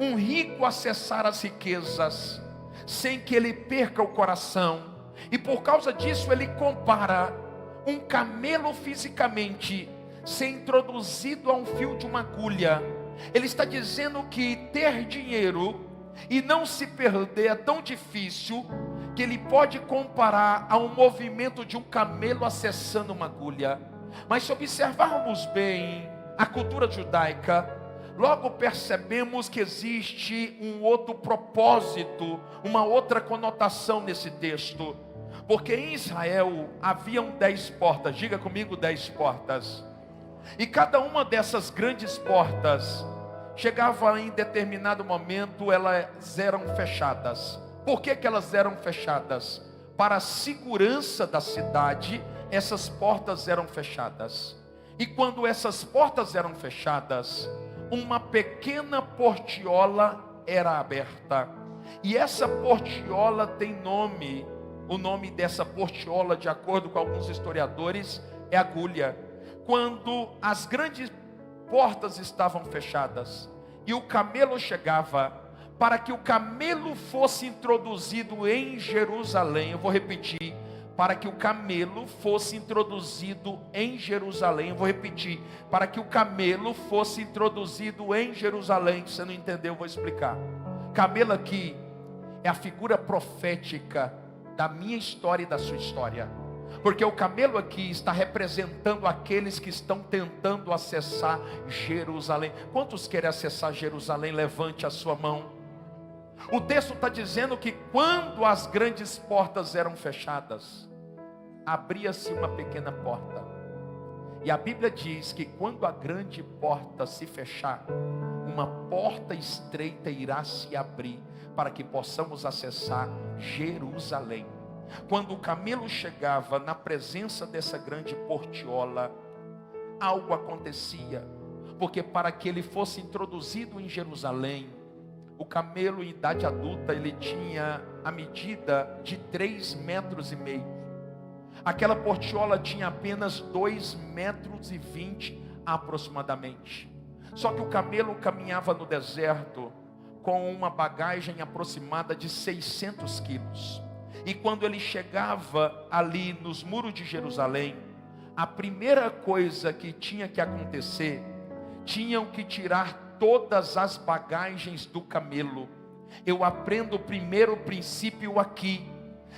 um rico acessar as riquezas sem que ele perca o coração. E por causa disso ele compara um camelo fisicamente ser introduzido a um fio de uma agulha. Ele está dizendo que ter dinheiro e não se perder é tão difícil que ele pode comparar a um movimento de um camelo acessando uma agulha. Mas se observarmos bem a cultura judaica, logo percebemos que existe um outro propósito, uma outra conotação nesse texto. Porque em Israel haviam 10 portas, diga comigo 10 portas. E cada uma dessas grandes portas, chegava em determinado momento, elas eram fechadas. Por que elas eram fechadas? Para a segurança da cidade, essas portas eram fechadas. E quando essas portas eram fechadas, uma pequena portiola era aberta. E essa portiola tem nome. O nome dessa portiola, de acordo com alguns historiadores, é agulha. Quando as grandes portas estavam fechadas e o camelo chegava, para que o camelo fosse introduzido em Jerusalém, eu vou repetir, para que o camelo fosse introduzido em Jerusalém, eu vou repetir, para que o camelo fosse introduzido em Jerusalém. Se você não entendeu, eu vou explicar. Camelo aqui é a figura profética da minha história e da sua história, porque o camelo aqui está representando aqueles que estão tentando acessar Jerusalém. Quantos querem acessar Jerusalém? Levante a sua mão. O texto está dizendo que quando as grandes portas eram fechadas, abria-se uma pequena porta. E a Bíblia diz que quando a grande porta se fechar, uma porta estreita irá se abrir, para que possamos acessar Jerusalém. Quando o camelo chegava na presença dessa grande portiola, algo acontecia, porque para que ele fosse introduzido em Jerusalém, o camelo em idade adulta, ele tinha a medida de 3,5 metros. Aquela portiola tinha apenas 2,20 metros aproximadamente. Só que o camelo caminhava no deserto com uma bagagem aproximada de 600 quilos. E quando ele chegava ali nos muros de Jerusalém, a primeira coisa que tinha que acontecer, tinham que tirar todas as bagagens do camelo. Eu aprendo o primeiro princípio aqui.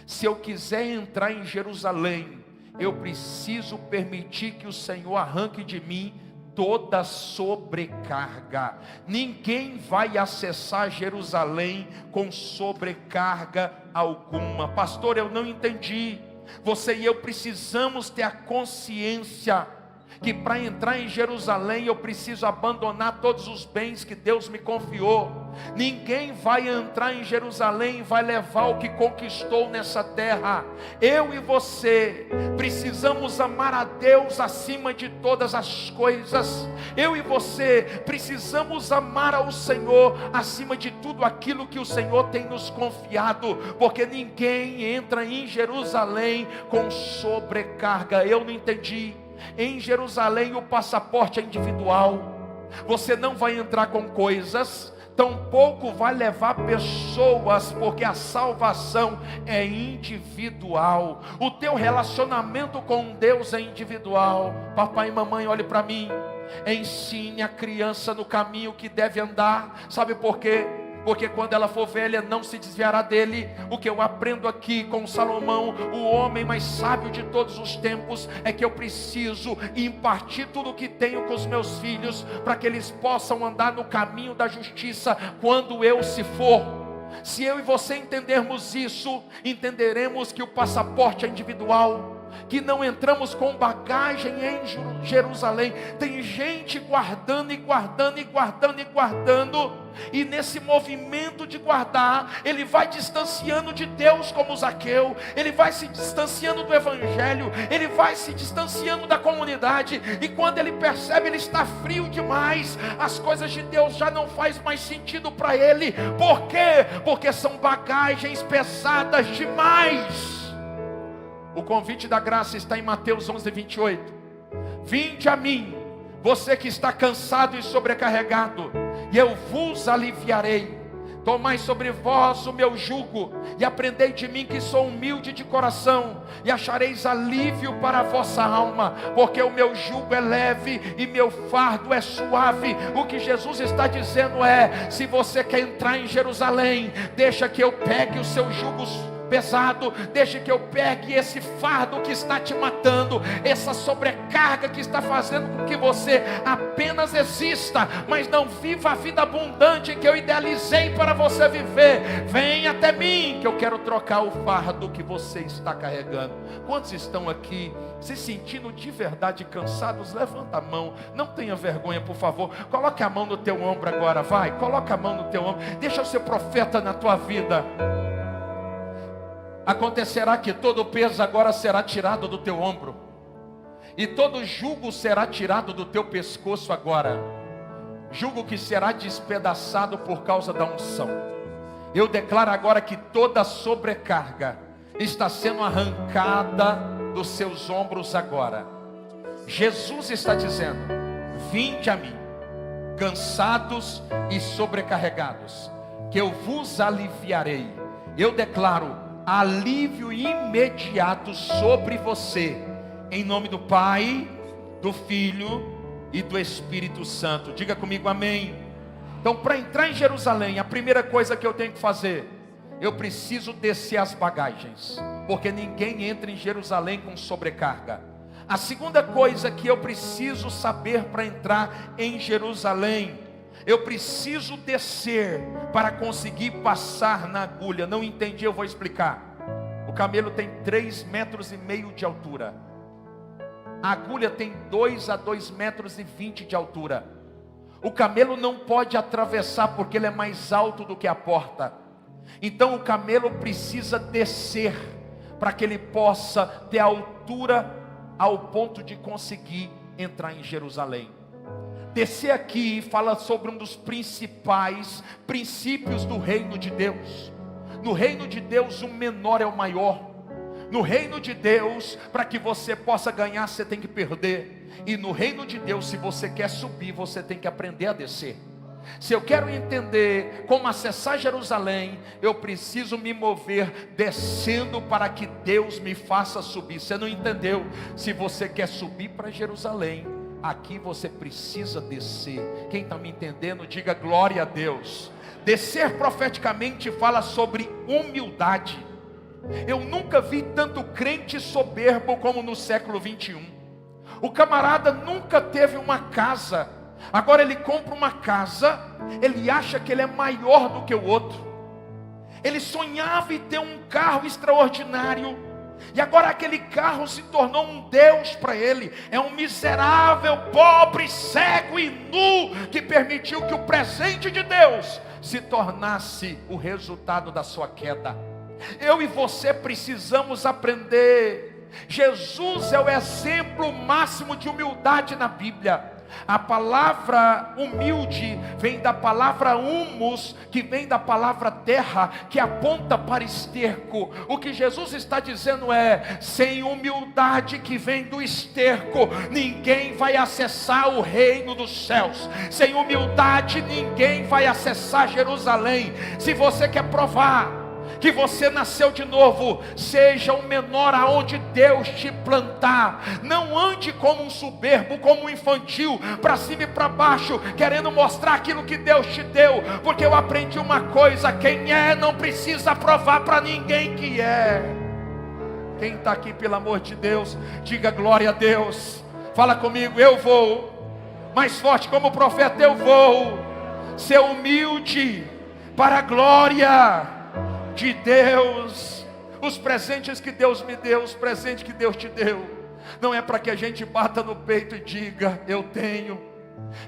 Se eu quiser entrar em Jerusalém, eu preciso permitir que o Senhor arranque de mim toda sobrecarga. Ninguém vai acessar Jerusalém com sobrecarga alguma. Pastor, eu não entendi. Você e eu precisamos ter a consciência que para entrar em Jerusalém eu preciso abandonar todos os bens que Deus me confiou. Ninguém vai entrar em Jerusalém e vai levar o que conquistou nessa terra. Eu e você precisamos amar a Deus acima de todas as coisas. Eu e você precisamos amar ao Senhor acima de tudo aquilo que o Senhor tem nos confiado, porque ninguém entra em Jerusalém com sobrecarga. Eu não entendi. Em Jerusalém o passaporte é individual. Você não vai entrar com coisas, tampouco vai levar pessoas, porque a salvação é individual. O teu relacionamento com Deus é individual. Papai e mamãe, olhe para mim. Ensine a criança no caminho que deve andar. Sabe por quê? Porque quando ela for velha não se desviará dele. O que eu aprendo aqui com Salomão, o homem mais sábio de todos os tempos, é que eu preciso impartir tudo o que tenho com os meus filhos, para que eles possam andar no caminho da justiça quando eu se for. Se eu e você entendermos isso, entenderemos que o passaporte é individual, que não entramos com bagagem em Jerusalém. Tem gente guardando e guardando e guardando e guardando, e nesse movimento de guardar, ele vai distanciando de Deus, como Zaqueu. Ele vai se distanciando do evangelho, ele vai se distanciando da comunidade, e quando ele percebe, ele está frio demais. As coisas de Deus já não faz mais sentido para ele. Por quê? Porque são bagagens pesadas demais. O convite da graça está em Mateus 11:28. Vinde a mim, você que está cansado e sobrecarregado, e eu vos aliviarei. Tomai sobre vós o meu jugo, e aprendei de mim, que sou humilde de coração, e achareis alívio para a vossa alma, porque o meu jugo é leve e meu fardo é suave. O que Jesus está dizendo é: se você quer entrar em Jerusalém, deixa que eu pegue o seu jugo pesado, deixe que eu pegue esse fardo que está te matando, essa sobrecarga que está fazendo com que você apenas exista, mas não viva a vida abundante que eu idealizei para você viver. Vem até mim, que eu quero trocar o fardo que você está carregando. Quantos estão aqui se sentindo de verdade cansados? Levanta a mão, não tenha vergonha, por favor. Coloque a mão no teu ombro agora, vai, coloca a mão no teu ombro, deixa eu ser profeta na tua vida. Acontecerá que todo o peso agora será tirado do teu ombro, e todo jugo será tirado do teu pescoço agora, jugo que será despedaçado por causa da unção. Eu declaro agora que toda sobrecarga está sendo arrancada dos seus ombros agora. Jesus está dizendo: vinde a mim, cansados e sobrecarregados, que eu vos aliviarei. Eu declaro alívio imediato sobre você, em nome do Pai, do Filho e do Espírito Santo. Diga comigo amém. Então, para entrar em Jerusalém, a primeira coisa que eu tenho que fazer, eu preciso descer as bagagens, porque ninguém entra em Jerusalém com sobrecarga. A segunda coisa que eu preciso saber para entrar em Jerusalém, eu preciso descer para conseguir passar na agulha. Não entendi, eu vou explicar. O camelo tem 3,5 metros de altura. A agulha tem 2 a 2,20 metros de altura. O camelo não pode atravessar porque ele é mais alto do que a porta. Então o camelo precisa descer para que ele possa ter altura ao ponto de conseguir entrar em Jerusalém. Descer aqui fala sobre um dos principais princípios do reino de Deus. No reino de Deus, o menor é o maior. No reino de Deus, para que você possa ganhar, você tem que perder. E no reino de Deus, se você quer subir, você tem que aprender a descer. Se eu quero entender como acessar Jerusalém, eu preciso me mover descendo para que Deus me faça subir. Você não entendeu? Se você quer subir para Jerusalém, aqui você precisa descer. Quem está me entendendo, diga glória a Deus. Descer profeticamente fala sobre humildade. Eu nunca vi tanto crente soberbo como no século 21. O camarada nunca teve uma casa, agora ele compra uma casa, ele acha que ele é maior do que o outro. Ele sonhava em ter um carro extraordinário, e agora aquele carro se tornou um Deus para ele. É um miserável, pobre, cego e nu, que permitiu que o presente de Deus se tornasse o resultado da sua queda. Eu e você precisamos aprender. Jesus é o exemplo máximo de humildade na Bíblia. A palavra humilde vem da palavra humus, que vem da palavra terra, que aponta para esterco. O que Jesus está dizendo é: sem humildade que vem do esterco, ninguém vai acessar o reino dos céus. Sem humildade ninguém vai acessar Jerusalém. Se você quer provar que você nasceu de novo, seja o menor aonde Deus te plantar. Não ande como um soberbo, como um infantil, para cima e para baixo, querendo mostrar aquilo que Deus te deu. Porque eu aprendi uma coisa: quem é não precisa provar para ninguém que é. Quem está aqui, pelo amor de Deus, diga glória a Deus. Fala comigo: eu vou, mais forte como profeta, eu vou ser humilde para a glória de Deus. Os presentes que Deus me deu, os presentes que Deus te deu, não é para que a gente bata no peito e diga: eu tenho,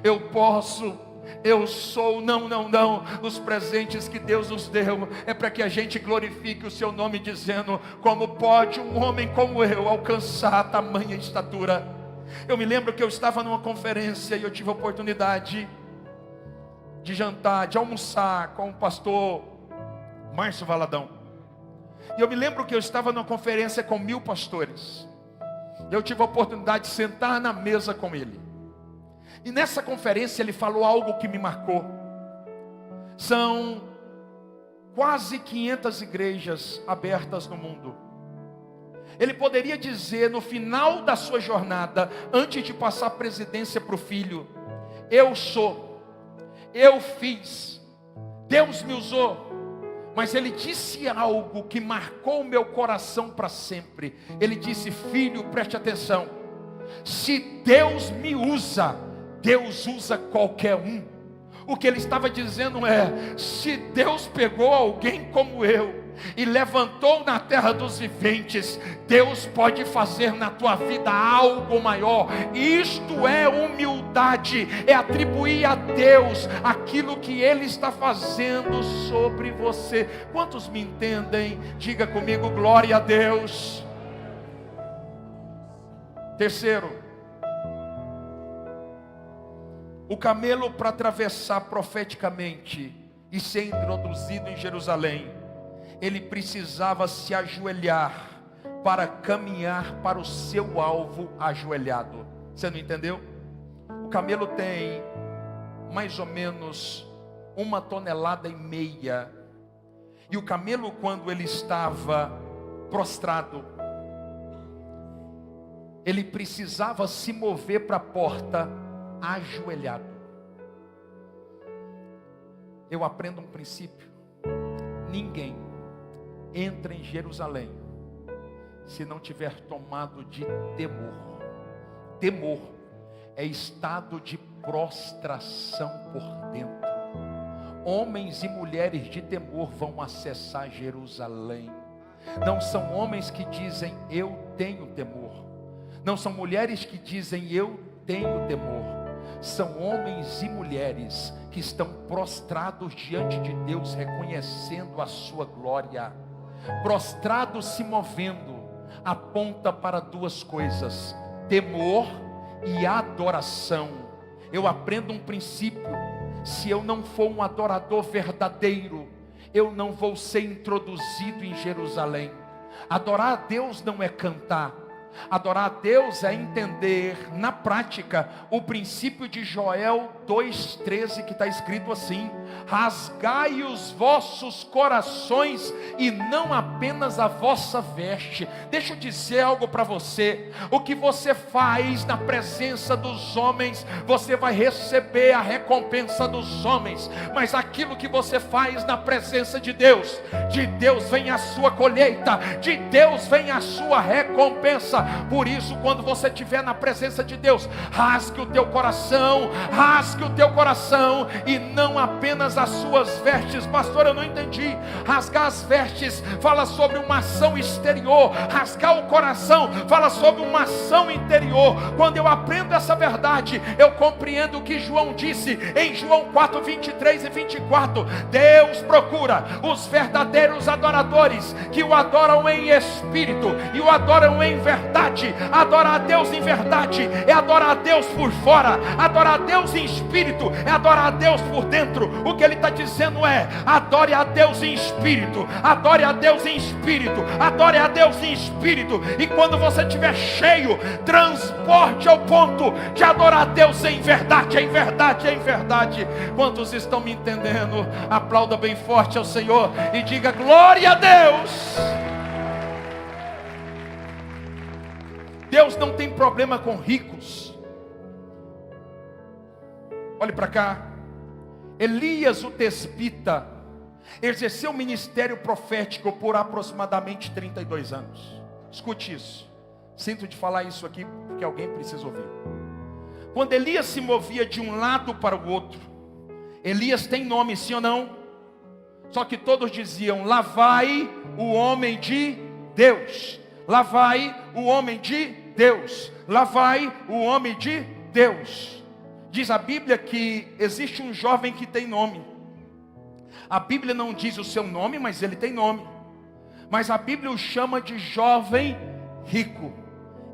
eu posso, eu sou. Não, não, não. Os presentes que Deus nos deu é para que a gente glorifique o seu nome, dizendo: como pode um homem como eu alcançar tamanha estatura? Eu me lembro que eu estava numa conferência e eu tive a oportunidade de jantar, de almoçar com o pastor Márcio Valadão. E eu me lembro que eu estava numa conferência com 1000 pastores. Eu tive a oportunidade de sentar na mesa com ele. E nessa conferência ele falou algo que me marcou. São quase 500 igrejas abertas no mundo. Ele poderia dizer no final da sua jornada, antes de passar a presidência para o filho: eu sou, eu fiz, Deus me usou. Mas ele disse algo que marcou o meu coração para sempre. Ele disse: filho, preste atenção. Se Deus me usa, Deus usa qualquer um. O que ele estava dizendo é: se Deus pegou alguém como eu e levantou na terra dos viventes, Deus pode fazer na tua vida algo maior. Isto é humildade, é atribuir a Deus aquilo que Ele está fazendo sobre você. Quantos me entendem? Diga comigo: glória a Deus. Terceiro, o camelo, para atravessar profeticamente e ser introduzido em Jerusalém, ele precisava se ajoelhar para caminhar para o seu alvo ajoelhado. Você não entendeu? O camelo tem mais ou menos 1,5 toneladas. E o camelo, quando ele estava prostrado, ele precisava se mover para a porta ajoelhado. Eu aprendo um princípio: ninguém entra em Jerusalém se não tiver tomado de temor. Temor é estado de prostração por dentro. Homens e mulheres de temor vão acessar Jerusalém. Não são homens que dizem eu tenho temor. Não são mulheres que dizem eu tenho temor. São homens e mulheres que estão prostrados diante de Deus, reconhecendo a sua glória. Prostrado, se movendo, aponta para duas coisas: temor e adoração. Eu aprendo um princípio: se eu não for um adorador verdadeiro, eu não vou ser introduzido em Jerusalém. Adorar a Deus não é cantar. Adorar a Deus é entender na prática o princípio de Joel 2,13, que está escrito assim: rasgai os vossos corações e não apenas a vossa veste. Deixa eu dizer algo para você: o que você faz na presença dos homens, você vai receber a recompensa dos homens, mas aquilo que você faz na presença de Deus vem a sua colheita, de Deus vem a sua recompensa. Por isso, quando você estiver na presença de Deus, rasgue o teu coração, e não apenas as suas vestes. Pastor, eu não entendi. Rasgar as vestes fala sobre uma ação exterior, rasgar o coração fala sobre uma ação interior. Quando eu aprendo essa verdade, eu compreendo o que João disse em João 4, 23 e 24: Deus procura os verdadeiros adoradores, que o adoram em espírito e o adoram em verdade. Adorar a Deus em verdade é adorar a Deus por fora. Adorar a Deus em espírito é adorar a Deus por dentro. O que ele está dizendo é: adore a Deus em espírito, adore a Deus em espírito, adore a Deus em espírito. E quando você estiver cheio, transporte ao ponto de adorar a Deus em verdade, em verdade, em verdade. Quantos estão me entendendo? Aplauda bem forte ao Senhor e diga glória a Deus. Deus não tem problema com ricos. Olhe para cá. Elias, o tesbita, exerceu o ministério profético por aproximadamente 32 anos. Escute isso. Sinto de falar isso aqui porque alguém precisa ouvir. Quando Elias se movia de um lado para o outro, Elias tem nome, sim ou não? Só que todos diziam: lá vai o homem de Deus. Lá vai o homem de Deus. Lá vai o homem de Deus. Diz a Bíblia que existe um jovem que tem nome. A Bíblia não diz o seu nome, mas ele tem nome. Mas a Bíblia o chama de jovem rico.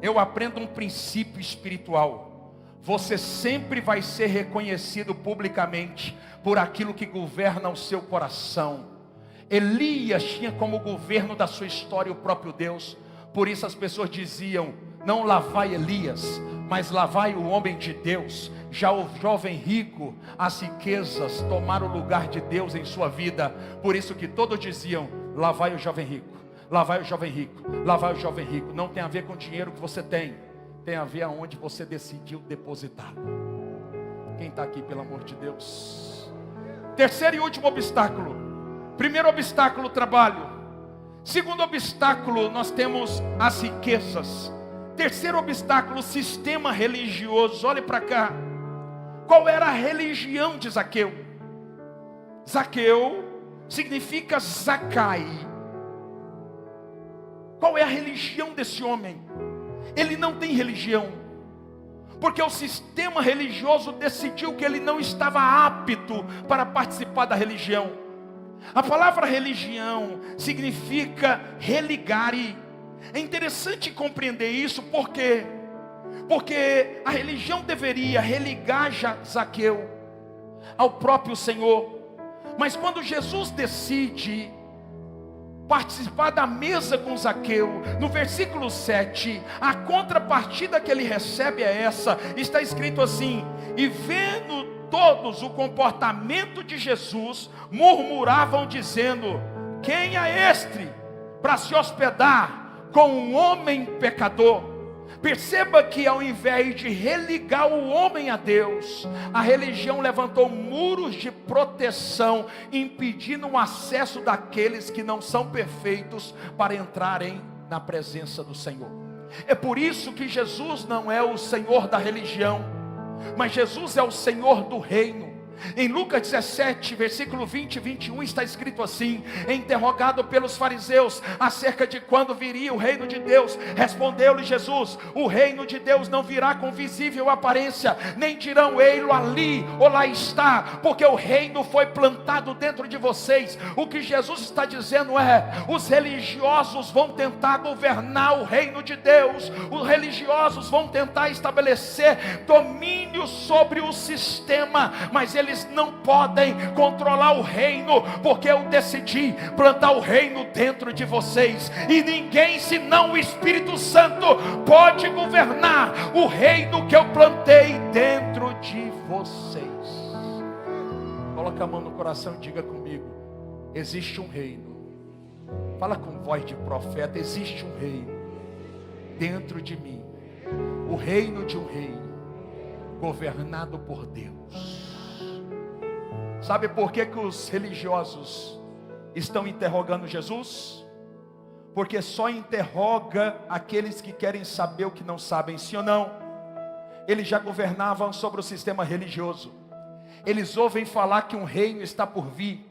Eu aprendo um princípio espiritual: você sempre vai ser reconhecido publicamente por aquilo que governa o seu coração. Elias tinha como governo da sua história o próprio Deus. Por isso as pessoas diziam: não lá vai Elias, mas lá vai o homem de Deus. Já o jovem rico, as riquezas tomaram o lugar de Deus em sua vida. Por isso que todos diziam: lá vai o jovem rico, lá vai o jovem rico, lá vai o jovem rico. Não tem a ver com o dinheiro que você tem, tem a ver aonde você decidiu depositar. Quem está aqui, pelo amor de Deus? Terceiro e último obstáculo. 1 Primeiro obstáculo, o trabalho. Segundo obstáculo, nós temos as riquezas. Terceiro obstáculo, o sistema religioso. Olhe para cá. Qual era a religião de Zaqueu? Zaqueu significa Zacai. Qual é a religião desse homem? Ele não tem religião, porque o sistema religioso decidiu que ele não estava apto para participar da religião. A palavra religião significa religare. É interessante compreender isso, porque a religião deveria religar Zaqueu ao próprio Senhor. Mas quando Jesus decide participar da mesa com Zaqueu, no versículo 7, a contrapartida que ele recebe é essa. Está escrito assim: e vendo todos o comportamento de Jesus, murmuravam dizendo: quem é este para se hospedar com um homem pecador? Perceba que ao invés de religar o homem a Deus, a religião levantou muros de proteção, impedindo o acesso daqueles que não são perfeitos para entrarem na presença do Senhor. É por isso que Jesus não é o Senhor da religião, mas Jesus é o Senhor do reino. Em Lucas 17, versículo 20 e 21 está escrito assim: interrogado pelos fariseus acerca de quando viria o reino de Deus, respondeu-lhe Jesus: o reino de Deus não virá com visível aparência, nem dirão ei-lo ali ou lá está, porque o reino foi plantado dentro de vocês. O que Jesus está dizendo é: os religiosos vão tentar governar o reino de Deus, os religiosos vão tentar estabelecer domínio sobre o sistema, mas eles não podem controlar o reino, porque eu decidi plantar o reino dentro de vocês, e ninguém senão o Espírito Santo pode governar o reino que eu plantei dentro de vocês. Coloca a mão no coração e diga comigo: existe um reino. Fala com voz de profeta: existe um reino dentro de mim, o reino de um rei, governado por Deus. Sabe por que os religiosos estão interrogando Jesus? Porque só interroga aqueles que querem saber o que não sabem, sim ou não? Eles já governavam sobre o sistema religioso. Eles ouvem falar que um reino está por vir,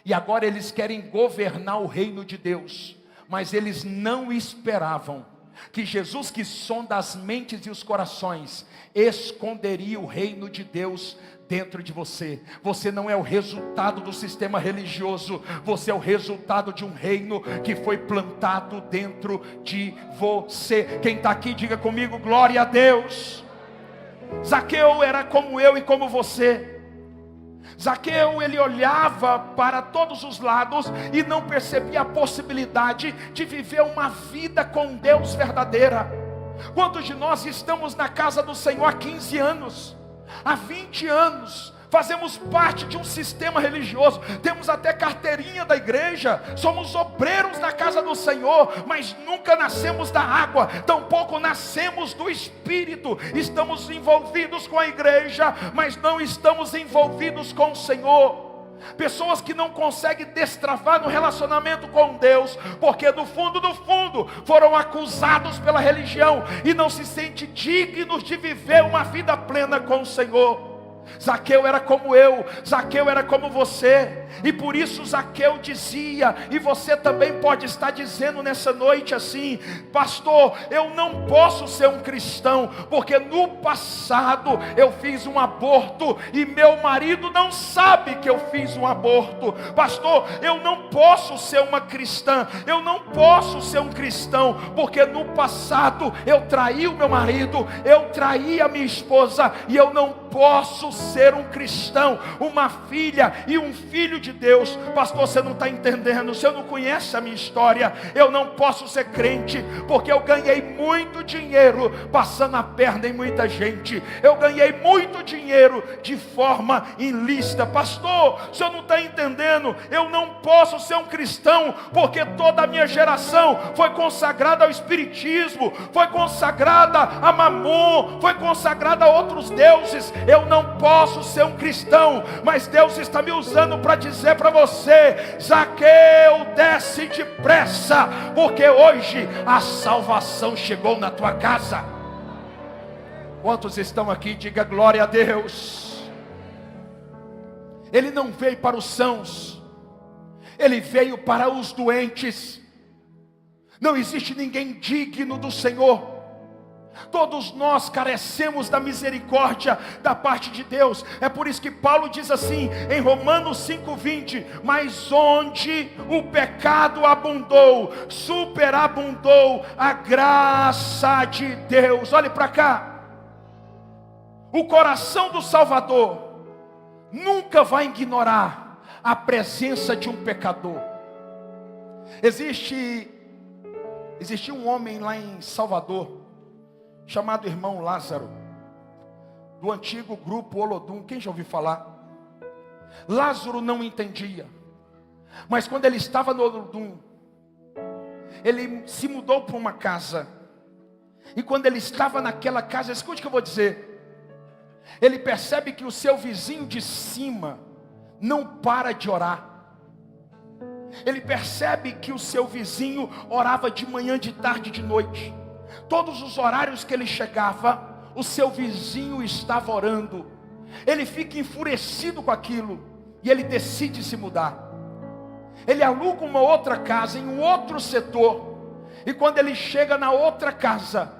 e agora eles querem governar o reino de Deus. Mas eles não esperavam que Jesus, que sonda as mentes e os corações, esconderia o reino de Deus dentro de você. Você não é o resultado do sistema religioso, você é o resultado de um reino que foi plantado dentro de você. Quem está aqui, diga comigo: glória a Deus. Zaqueu era como eu e como você. Zaqueu, ele olhava para todos os lados e não percebia a possibilidade de viver uma vida com Deus verdadeira. Quantos de nós estamos na casa do Senhor há 15 anos, há 20 anos, fazemos parte de um sistema religioso, temos até carteirinha da igreja, somos obreiros na casa do Senhor, mas nunca nascemos da água, tampouco nascemos do Espírito. Estamos envolvidos com a igreja, mas não estamos envolvidos com o Senhor. Pessoas que não conseguem destravar no relacionamento com Deus, porque do fundo foram acusados pela religião e não se sentem dignos de viver uma vida plena com o Senhor. Zaqueu era como eu, Zaqueu era como você, e por isso Zaqueu dizia, e você também pode estar dizendo nessa noite assim: pastor, eu não posso ser um cristão, porque no passado eu fiz um aborto, e meu marido não sabe que eu fiz um aborto. Pastor, eu não posso ser uma cristã, eu não posso ser um cristão, porque no passado eu traí o meu marido, eu traí a minha esposa, e eu não posso ser um cristão, uma filha e um filho de Deus. Pastor, você não está entendendo, você não conhece a minha história. Eu não posso ser crente, porque eu ganhei muito dinheiro passando a perna em muita gente, eu ganhei muito dinheiro de forma ilícita. Pastor, você não está entendendo, eu não posso ser um cristão, porque toda a minha geração foi consagrada ao espiritismo, foi consagrada a Mamon, foi consagrada a outros deuses. Eu não posso ser um cristão, mas Deus está me usando para dizer para você: Zaqueu, desce depressa, porque hoje a salvação chegou na tua casa. Quantos estão aqui? Diga glória a Deus. Ele não veio para os sãos, ele veio para os doentes. Não existe ninguém digno do Senhor. Todos nós carecemos da misericórdia da parte de Deus. É por isso que Paulo diz assim em Romanos 5:20: mas onde o pecado abundou, superabundou a graça de Deus. Olhe para cá. O coração do Salvador nunca vai ignorar a presença de um pecador. Existia um homem lá em Salvador, chamado irmão Lázaro, do antigo grupo Olodum. Quem já ouviu falar? Lázaro não entendia, mas quando ele estava no Olodum, ele se mudou para uma casa, e quando ele estava naquela casa, escute o que eu vou dizer, ele percebe que o seu vizinho de cima não para de orar. Ele percebe que o seu vizinho orava de manhã, de tarde, de noite. Todos os horários que ele chegava, o seu vizinho estava orando. Ele fica enfurecido com aquilo e ele decide se mudar. Ele aluga uma outra casa em um outro setor. E quando ele chega na outra casa,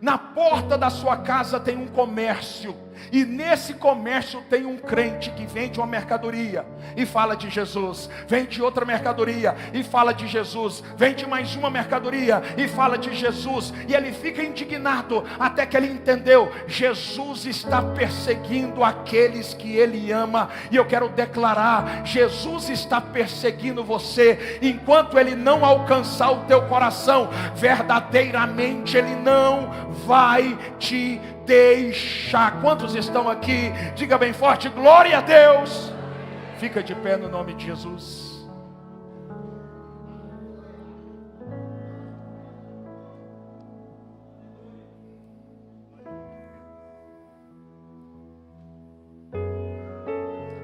na porta da sua casa tem um comércio. E nesse comércio tem um crente que vende uma mercadoria e fala de Jesus, vende outra mercadoria e fala de Jesus, vende mais uma mercadoria e fala de Jesus. E ele fica indignado até que ele entendeu: Jesus está perseguindo aqueles que ele ama. E eu quero declarar: Jesus está perseguindo você. Enquanto ele não alcançar o teu coração, verdadeiramente ele não vai te deixar. Quantos estão aqui? Diga bem forte: glória a Deus. Fica de pé no nome de Jesus.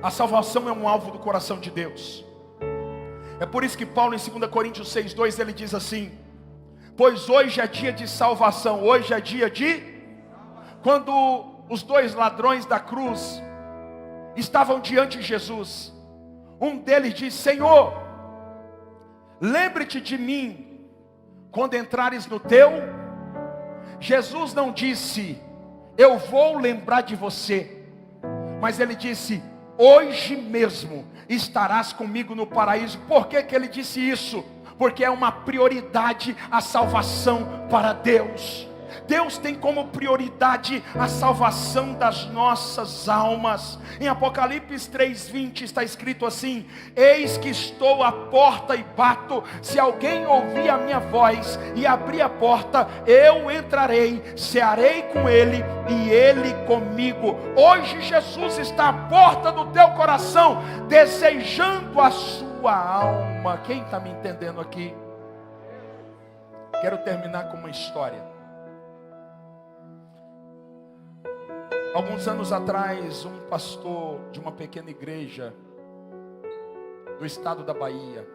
A salvação é um alvo do coração de Deus. É por isso que Paulo em 2 Coríntios 6:2 ele diz assim: pois hoje é dia de salvação. Hoje é dia de... Quando os dois ladrões da cruz estavam diante de Jesus, um deles disse: Senhor, lembre-te de mim quando entrares no teu. Jesus não disse: eu vou lembrar de você, mas ele disse: hoje mesmo estarás comigo no paraíso. Por que que ele disse isso? Porque é uma prioridade a salvação para Deus. Deus tem como prioridade a salvação das nossas almas. Em Apocalipse 3:20 está escrito assim: eis que estou à porta e bato. Se alguém ouvir a minha voz e abrir a porta, eu entrarei, cearei com ele e ele comigo. Hoje Jesus está à porta do teu coração, desejando a sua alma. Quem está me entendendo aqui? Quero terminar com uma história. Alguns anos atrás, um pastor de uma pequena igreja do estado da Bahia,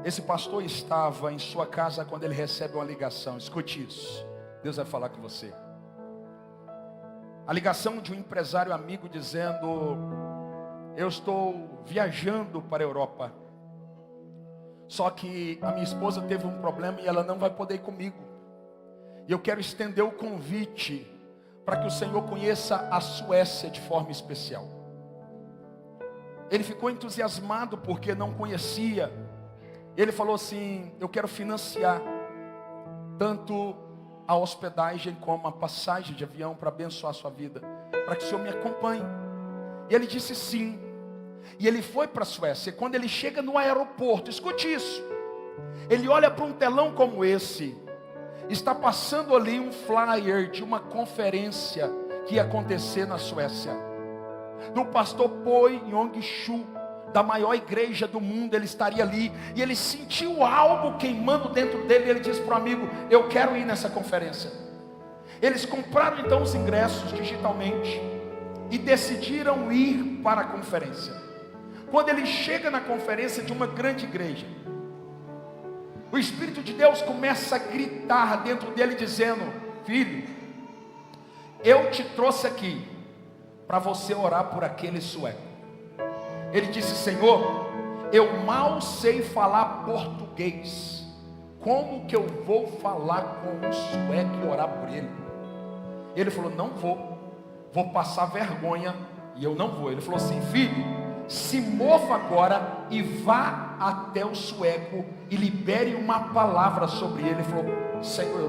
esse pastor estava em sua casa quando ele recebe uma ligação. Escute isso, Deus vai falar com você. A ligação de um empresário amigo dizendo: eu estou viajando para a Europa, só que a minha esposa teve um problema e ela não vai poder ir comigo, e eu quero estender o convite para que o Senhor conheça a Suécia de forma especial. Ele ficou entusiasmado porque não conhecia. Ele falou assim: eu quero financiar tanto a hospedagem como a passagem de avião para abençoar a sua vida, para que o Senhor me acompanhe. E ele disse sim. E ele foi para a Suécia. E quando ele chega no aeroporto, escute isso, ele olha para um telão como esse. Está passando ali um flyer de uma conferência que ia acontecer na Suécia, do pastor Poi Yong-Shu, da maior igreja do mundo. Ele estaria ali, e ele sentiu algo queimando dentro dele, e ele disse para o amigo: eu quero ir nessa conferência. Eles compraram então os ingressos digitalmente e decidiram ir para a conferência. Quando ele chega na conferência de uma grande igreja, o Espírito de Deus começa a gritar dentro dele dizendo: filho, eu te trouxe aqui para você orar por aquele sueco. Ele disse: Senhor, eu mal sei falar português, como que eu vou falar com um sueco e orar por ele? Ele falou: não vou passar vergonha e eu não vou. Ele falou assim: filho, se mova agora e vá até o sueco e libere uma palavra sobre ele. Ele falou: Senhor,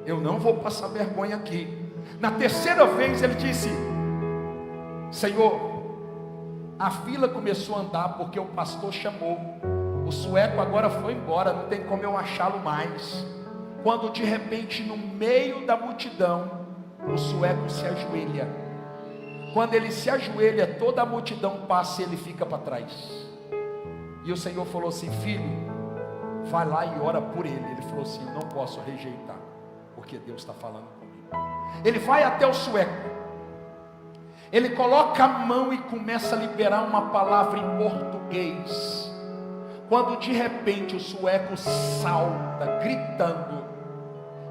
eu não vou passar vergonha aqui. Na terceira vez ele disse: Senhor, a fila começou a andar porque o pastor chamou, o sueco agora foi embora, não tem como eu achá-lo mais. Quando de repente no meio da multidão o sueco se ajoelha. Quando ele se ajoelha, toda a multidão passa e ele fica para trás. E o Senhor falou assim: filho, vai lá e ora por ele. Ele falou assim: eu não posso rejeitar, porque Deus está falando comigo. Ele vai até o sueco, ele coloca a mão e começa a liberar uma palavra em português. Quando de repente o sueco salta gritando: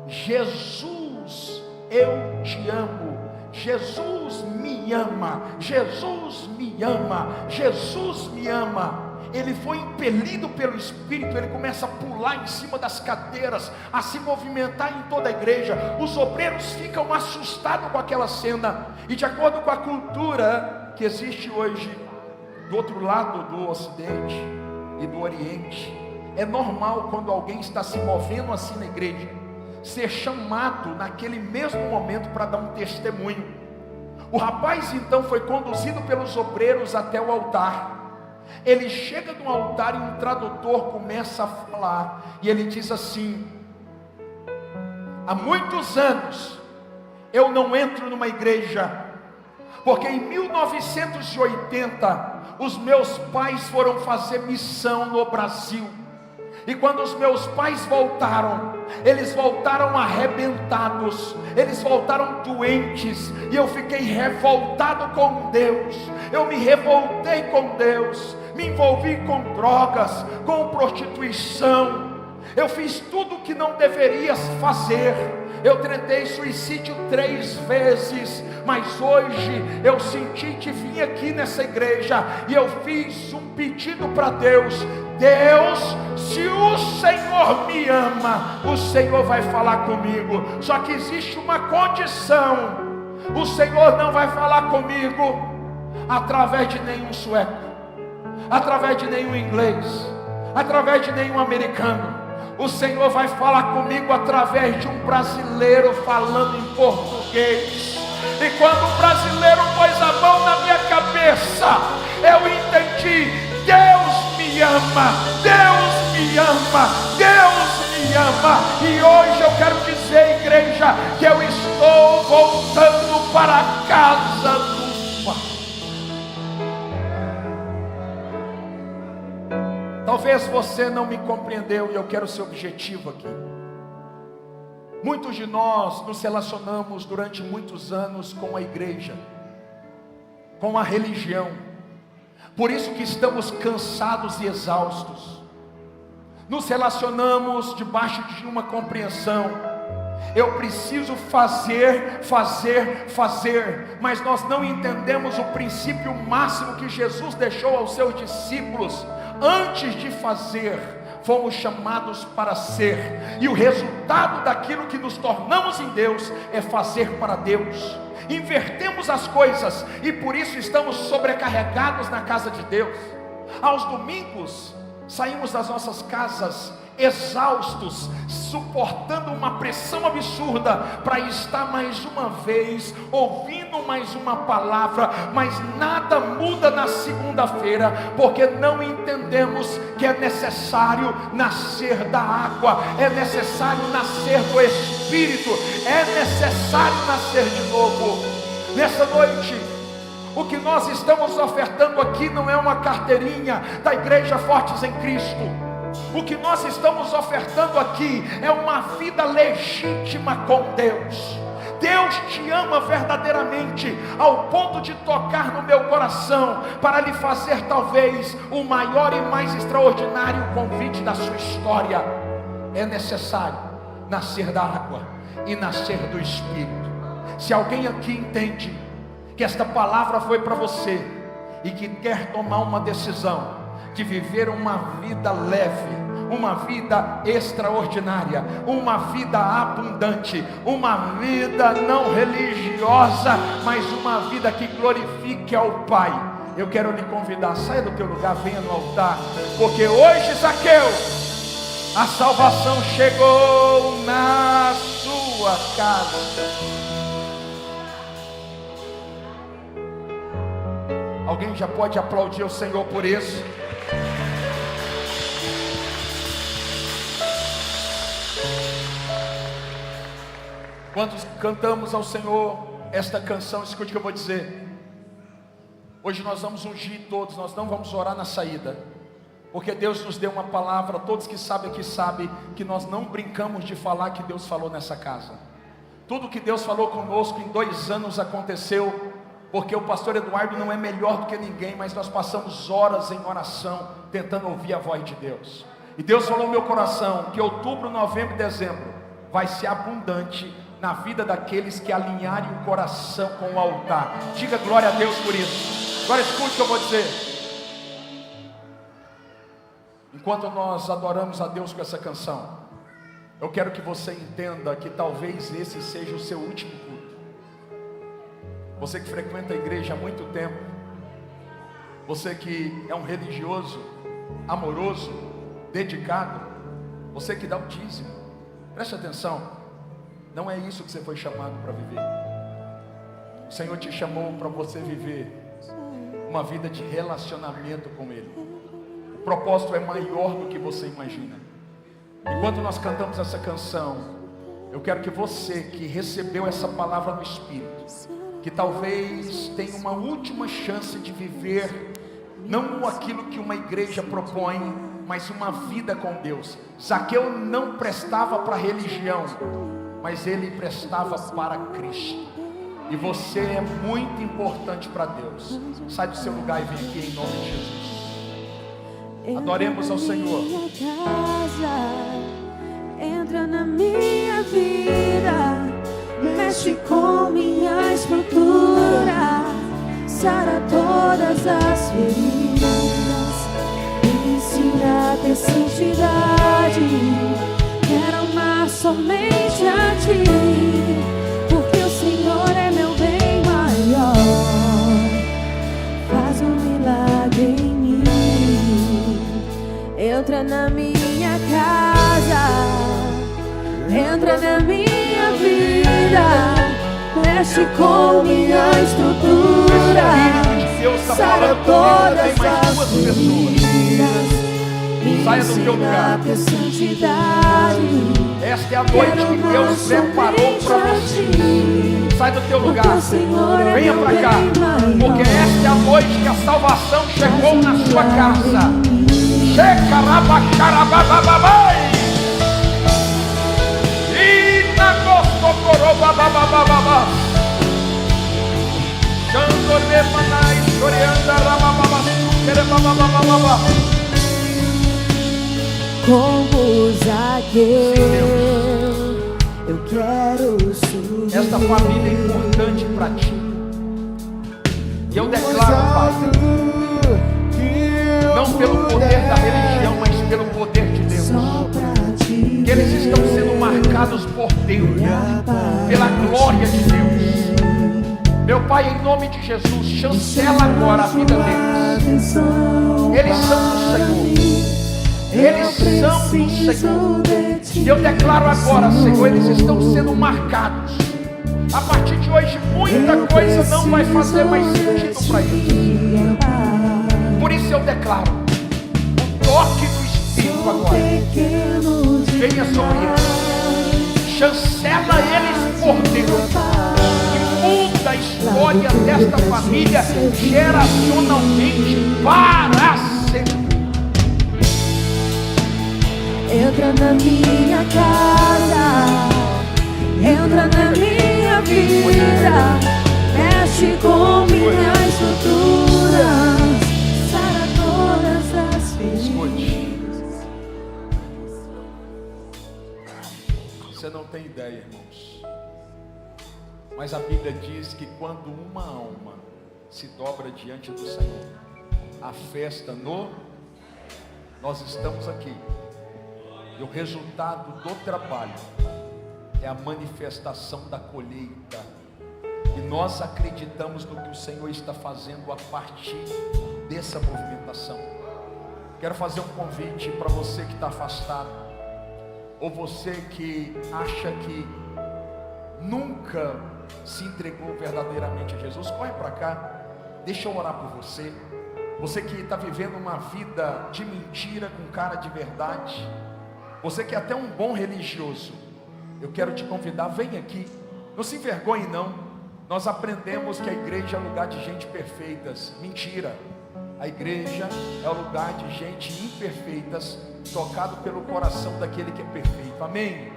Jesus, eu te amo, Jesus me ama, Jesus me ama, Jesus me ama. Ele foi impelido pelo Espírito, ele começa a pular em cima das cadeiras, a se movimentar em toda a igreja. Os obreiros ficam assustados com aquela cena, e de acordo com a cultura que existe hoje do outro lado do Ocidente e do Oriente, é normal quando alguém está se movendo assim na igreja, ser chamado naquele mesmo momento para dar um testemunho. O rapaz então foi conduzido pelos obreiros até o altar. Ele chega no altar e um tradutor começa a falar, e ele diz assim: há muitos anos eu não entro numa igreja, porque em 1980 os meus pais foram fazer missão no Brasil. E quando os meus pais voltaram, eles voltaram arrebentados, eles voltaram doentes, e eu fiquei revoltado com Deus. Eu me revoltei com Deus, me envolvi com drogas, com prostituição. Eu fiz tudo o que não deveria fazer. Eu tentei suicídio 3 vezes, mas hoje eu senti de vir aqui nessa igreja e eu fiz um pedido para Deus: Deus, se o Senhor me ama, o Senhor vai falar comigo. Só que existe uma condição: o Senhor não vai falar comigo através de nenhum sueco, através de nenhum inglês, através de nenhum americano. O Senhor vai falar comigo através de um brasileiro falando em português. E quando o brasileiro pôs a mão na minha cabeça, eu entendi: Deus me ama, Deus me ama, Deus me ama. E hoje eu quero dizer, igreja, que eu estou voltando para a casa do Pai. Talvez você não me compreendeu, e eu quero ser objetivo aqui. Muitos de nós nos relacionamos durante muitos anos com a igreja, com a religião. Por isso que estamos cansados e exaustos. Nos relacionamos debaixo de uma compreensão: eu preciso fazer, mas nós não entendemos o princípio máximo que Jesus deixou aos seus discípulos. Antes de fazer, fomos chamados para ser, e o resultado daquilo que nos tornamos em Deus é fazer para Deus. Invertemos as coisas e por isso estamos sobrecarregados na casa de Deus. Aos domingos saímos das nossas casas exaustos, suportando uma pressão absurda para estar mais uma vez ouvindo mais uma palavra, mas nada muda na segunda-feira, porque não entendemos que é necessário nascer da água, é necessário nascer do Espírito, é necessário nascer de novo. Nessa noite, o que nós estamos ofertando aqui não é uma carteirinha da Igreja Fortes em Cristo. O que nós estamos ofertando aqui é uma vida legítima com Deus. Deus te ama verdadeiramente, ao ponto de tocar no meu coração, para lhe fazer talvez o maior e mais extraordinário convite da sua história. É necessário nascer da água e nascer do Espírito. Se alguém aqui entende que esta palavra foi para você, e que quer tomar uma decisão de viver uma vida leve, uma vida extraordinária, uma vida abundante, uma vida não religiosa, mas uma vida que glorifique ao Pai, eu quero lhe convidar, saia do teu lugar, venha no altar, porque hoje, Zaqueu, a salvação chegou na sua casa. Alguém já pode aplaudir o Senhor por isso? Quando cantamos ao Senhor esta canção, escute o que eu vou dizer. Hoje nós vamos ungir todos, nós não vamos orar na saída, porque Deus nos deu uma palavra. Todos que sabem aqui sabem que nós não brincamos de falar que Deus falou nessa casa. Tudo que Deus falou conosco em 2 anos aconteceu, porque o pastor Eduardo não é melhor do que ninguém, mas nós passamos horas em oração, tentando ouvir a voz de Deus. E Deus falou no meu coração que outubro, novembro e dezembro vai ser abundante na vida daqueles que alinharem o coração com o altar. Diga glória a Deus por isso. Agora escute o que eu vou dizer. Enquanto nós adoramos a Deus com essa canção, eu quero que você entenda que talvez esse seja o seu último culto. Você que frequenta a igreja há muito tempo, você que é um religioso, amoroso, dedicado, você que dá o dízimo, preste atenção. Não é isso que você foi chamado para viver. O Senhor te chamou para você viver uma vida de relacionamento com Ele. O propósito é maior do que você imagina. Enquanto nós cantamos essa canção, eu quero que você que recebeu essa palavra no Espírito, que talvez tenha uma última chance de viver, não aquilo que uma igreja propõe, mas uma vida com Deus. Zaqueu não prestava para a religião, mas ele prestava para Cristo. E você é muito importante para Deus. Sai do seu lugar e vem aqui em nome de Jesus. Adoremos ao Senhor. Entra na minha vida, mexe com minha estrutura, sara todas as feridas, me ensina a ter santidade. Quero amar somente a Ti, porque o Senhor é meu bem maior. Faz um milagre em mim. Entra na minha casa, entra na minha vida, mexe com minha estrutura, sara todas as feridas. Saia do teu lugar. Esta é a noite que Deus preparou para você. Sai do teu lugar. Venha para cá. Porque esta é a noite que a salvação chegou na sua casa. Checarabacharabababai. Inagostocorobababababai. Chandorbemanai choriandarabababasukerebababababa. Como Zaqueu, eu quero subir. Esta família é importante para ti. E eu declaro, Pai, não pelo poder da religião, mas pelo poder de Deus, que eles estão sendo marcados por Deus, pela glória de Deus. Meu Pai, em nome de Jesus, chancela agora a vida deles. Eles são do Senhor. Eles são do Senhor. E eu declaro agora, Senhor, eles estão sendo marcados. A partir de hoje, muita coisa não vai fazer mais sentido para eles. Por isso eu declaro o toque do Espírito agora. Venha sobre eles. Chancela eles por Deus. E muda a história desta família geracionalmente para sempre. Entra na minha casa, entra na minha vida, mexe com minha estrutura, sara todas as feridas. Você não tem ideia, irmãos, mas a Bíblia diz que quando uma alma se dobra diante do Senhor, a festa nós estamos aqui, e o resultado do trabalho é a manifestação da colheita, e nós acreditamos no que o Senhor está fazendo a partir dessa movimentação. Quero fazer um convite para você que está afastado, ou você que acha que nunca se entregou verdadeiramente a Jesus. Corre para cá, deixa eu orar por você. Você que está vivendo uma vida de mentira com cara de verdade, você que é até um bom religioso, eu quero te convidar, vem aqui, não se envergonhe não. Nós aprendemos que a igreja é lugar de gente perfeitas. Mentira, a igreja é o lugar de gente imperfeitas, tocado pelo coração daquele que é perfeito. Amém?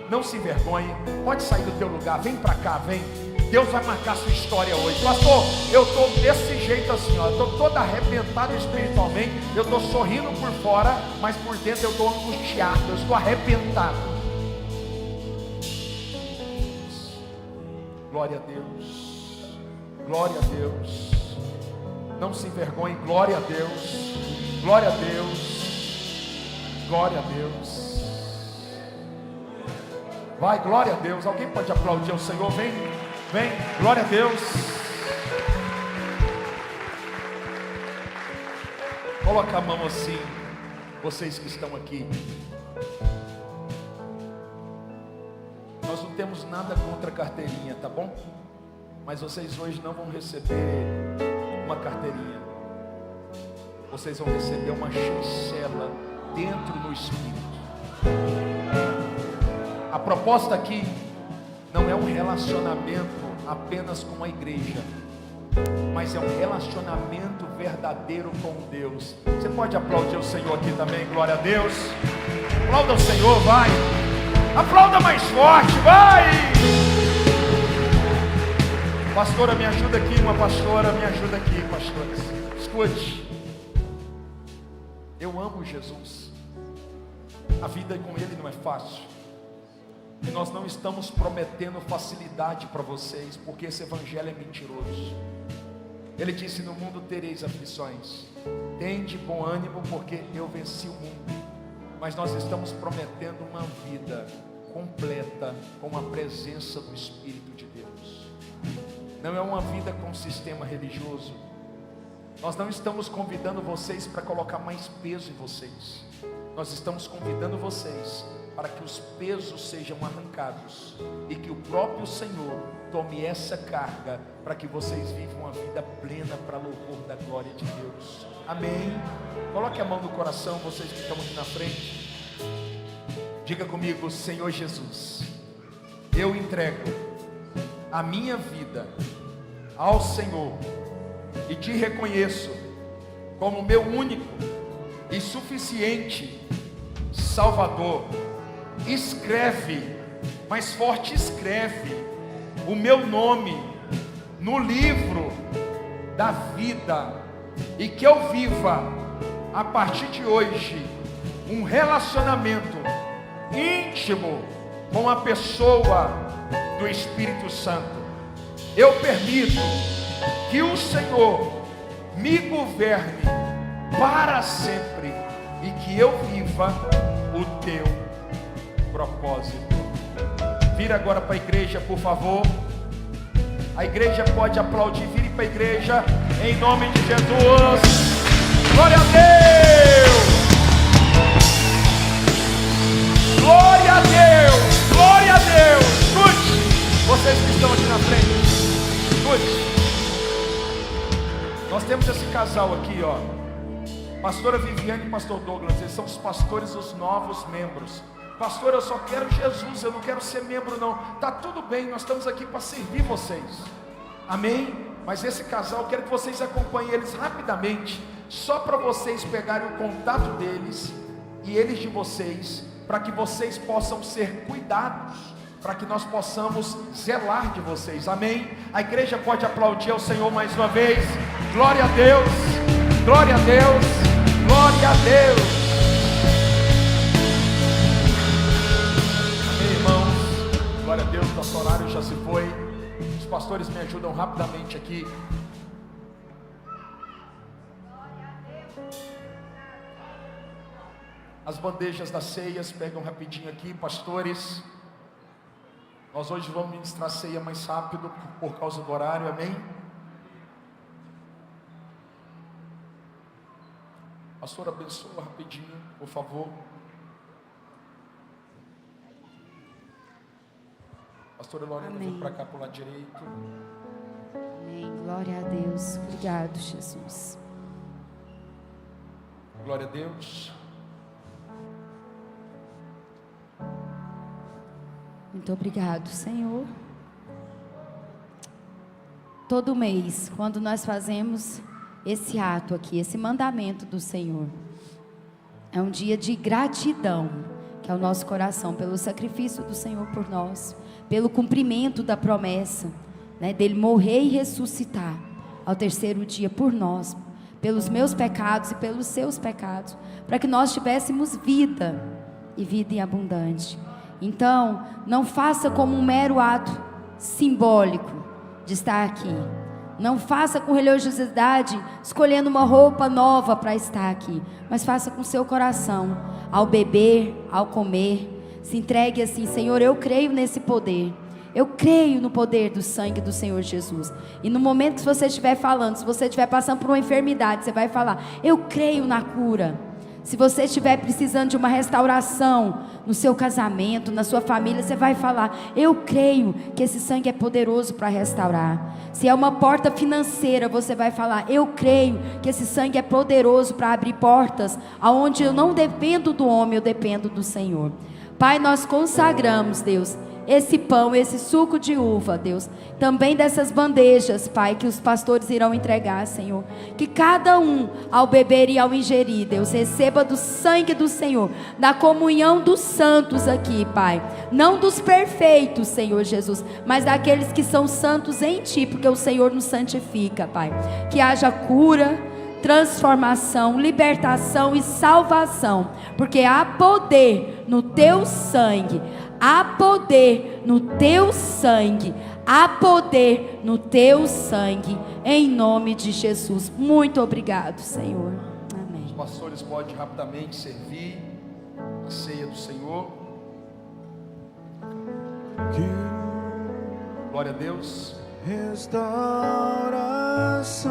Não se envergonhe, pode sair do teu lugar, vem para cá, vem. Deus vai marcar sua história hoje. Pastor, eu estou desse jeito assim, ó, eu estou todo arrebentado espiritualmente, eu estou sorrindo por fora, mas por dentro eu estou angustiado, eu estou arrebentado. Glória a Deus, glória a Deus. Não se envergonhe, glória a Deus, glória a Deus, glória a Deus. Vai, glória a Deus. Alguém pode aplaudir ao Senhor? Vem, vem, glória a Deus. Coloca a mão assim, vocês que estão aqui. Nós não temos nada contra carteirinha, tá bom? Mas vocês hoje não vão receber uma carteirinha. Vocês vão receber uma chancela dentro do Espírito. A proposta aqui não é um relacionamento apenas com a igreja, mas é um relacionamento verdadeiro com Deus. Você pode aplaudir o Senhor aqui também, glória a Deus. Aplauda o Senhor, vai. Aplauda mais forte, vai. Pastora, me ajuda aqui, uma pastora, me ajuda aqui, pastores. Escute, eu amo Jesus. A vida com Ele não é fácil. E nós não estamos prometendo facilidade para vocês, porque esse evangelho é mentiroso. Ele disse: no mundo tereis aflições, tende bom ânimo, porque eu venci o mundo. Mas nós estamos prometendo uma vida completa com a presença do Espírito de Deus. Não é uma vida com sistema religioso. Nós não estamos convidando vocês para colocar mais peso em vocês. Nós estamos convidando vocês para que os pesos sejam arrancados e que o próprio Senhor tome essa carga para que vocês vivam uma vida plena para louvor da glória de Deus. Amém? Coloque a mão no coração, vocês que estão aqui na frente. Diga comigo: Senhor Jesus, eu entrego a minha vida ao Senhor e te reconheço como meu único e suficiente Salvador. Escreve, mais forte, escreve o meu nome no livro da vida, e que eu viva a partir de hoje um relacionamento íntimo com a pessoa do Espírito Santo. Eu permito que o Senhor me governe para sempre e que eu viva o teu propósito. Vira agora para a igreja, por favor. A igreja pode aplaudir. Vire para a igreja, em nome de Jesus. Glória a Deus. Glória a Deus. Glória a Deus. Escute, vocês que estão aqui na frente. Escute. Nós temos esse casal aqui, ó. Pastora Viviane e Pastor Douglas. Eles são os pastores, os novos membros. Pastor, eu só quero Jesus, eu não quero ser membro não. Tá tudo bem, nós estamos aqui para servir vocês. Amém? Mas esse casal, eu quero que vocês acompanhem eles rapidamente, só para vocês pegarem o contato deles e eles de vocês, para que vocês possam ser cuidados, para que nós possamos zelar de vocês, amém? A igreja pode aplaudir ao Senhor mais uma vez. Glória a Deus, glória a Deus, glória a Deus. Amém, irmãos? Glória a Deus, nosso horário já se foi. Os pastores me ajudam rapidamente aqui. As bandejas das ceias, pegam rapidinho aqui, pastores. Nós hoje vamos ministrar a ceia mais rápido por causa do horário, amém? Pastor, abençoa rapidinho, por favor. Pastora Lorena, vem para cá para o lado direito. Amém, glória a Deus. Obrigado, Jesus. Glória a Deus. Muito obrigado, Senhor. Todo mês, quando nós fazemos esse ato aqui, esse mandamento do Senhor, é um dia de gratidão, que é o nosso coração, pelo sacrifício do Senhor por nós, pelo cumprimento da promessa, né, dele morrer e ressuscitar ao terceiro dia por nós, pelos meus pecados e pelos seus pecados, para que nós tivéssemos vida e vida em abundante. Então, não faça como um mero ato simbólico de estar aqui. Não faça com religiosidade, escolhendo uma roupa nova para estar aqui. Mas faça com seu coração, ao beber, ao comer. Se entregue assim: Senhor, eu creio nesse poder. Eu creio no poder do sangue do Senhor Jesus. E no momento que você estiver falando, se você estiver passando por uma enfermidade, você vai falar: eu creio na cura. Se você estiver precisando de uma restauração no seu casamento, na sua família, você vai falar: eu creio que esse sangue é poderoso para restaurar. Se é uma porta financeira, você vai falar: eu creio que esse sangue é poderoso para abrir portas aonde eu não dependo do homem, eu dependo do Senhor. Pai, nós consagramos, Deus, esse pão, esse suco de uva, Deus, também dessas bandejas, Pai, que os pastores irão entregar, Senhor, que cada um, ao beber e ao ingerir, Deus, receba do sangue do Senhor, da comunhão dos santos aqui, Pai, não dos perfeitos, Senhor Jesus, mas daqueles que são santos em Ti, porque o Senhor nos santifica, Pai, que haja cura, transformação, libertação e salvação, porque há poder no Teu sangue. Há poder no Teu sangue. Há poder no Teu sangue. Em nome de Jesus. Muito obrigado, Senhor. Amém. Os pastores podem rapidamente servir a ceia do Senhor. Glória a Deus. Restauração,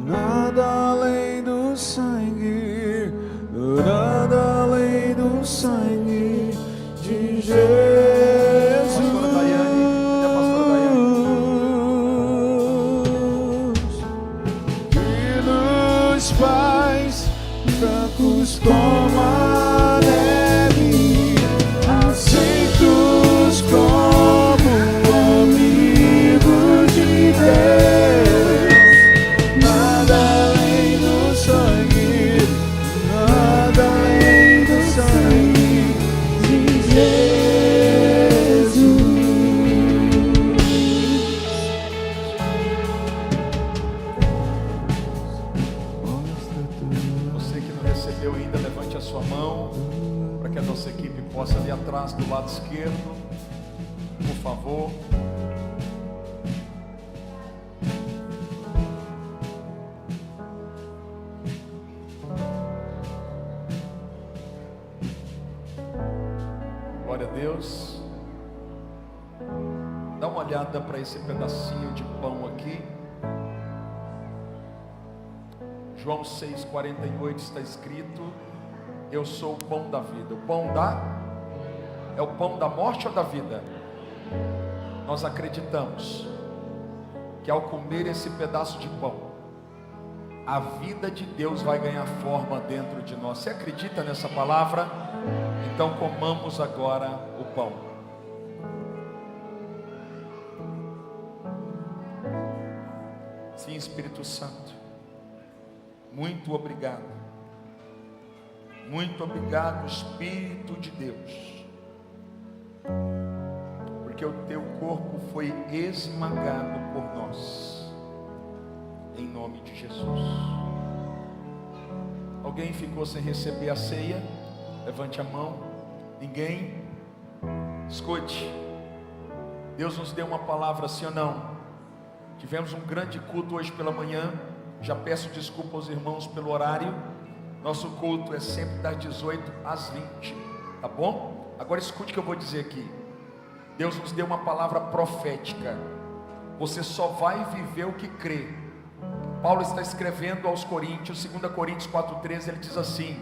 nada além do sangue, nada além do sangue de Jesus. Que nos faz francos como a neve, aceitos como amigos de Deus. Nada além do sangue, nada além do sangue de Jesus. Você que não recebeu ainda, levante a sua mão, para que a nossa equipe possa ali atrás, do lado esquerdo, por favor. Glória a Deus. Dá uma olhada para esse pedacinho de pão aqui. João 6,48 está escrito: eu sou o pão da vida. O pão é o pão da morte ou da vida? Nós acreditamos que ao comer esse pedaço de pão, a vida de Deus vai ganhar forma dentro de nós. Você acredita nessa palavra? Então comamos agora o pão. Sim, Espírito Santo, muito obrigado Muito obrigado, Espírito de Deus, porque o teu corpo foi esmagado por nós, em nome de Jesus. Alguém ficou sem receber a ceia? Levante a mão. Ninguém? Escute, Deus nos deu uma palavra, sim ou não? Tivemos um grande culto hoje pela manhã. Já peço desculpa aos irmãos pelo horário. Nosso culto é sempre das 18 às 20, tá bom? Agora escute o que eu vou dizer aqui. Deus nos deu uma palavra profética. Você só vai viver o que crê. Paulo está escrevendo aos Coríntios, 2 Coríntios 4,13, ele diz assim: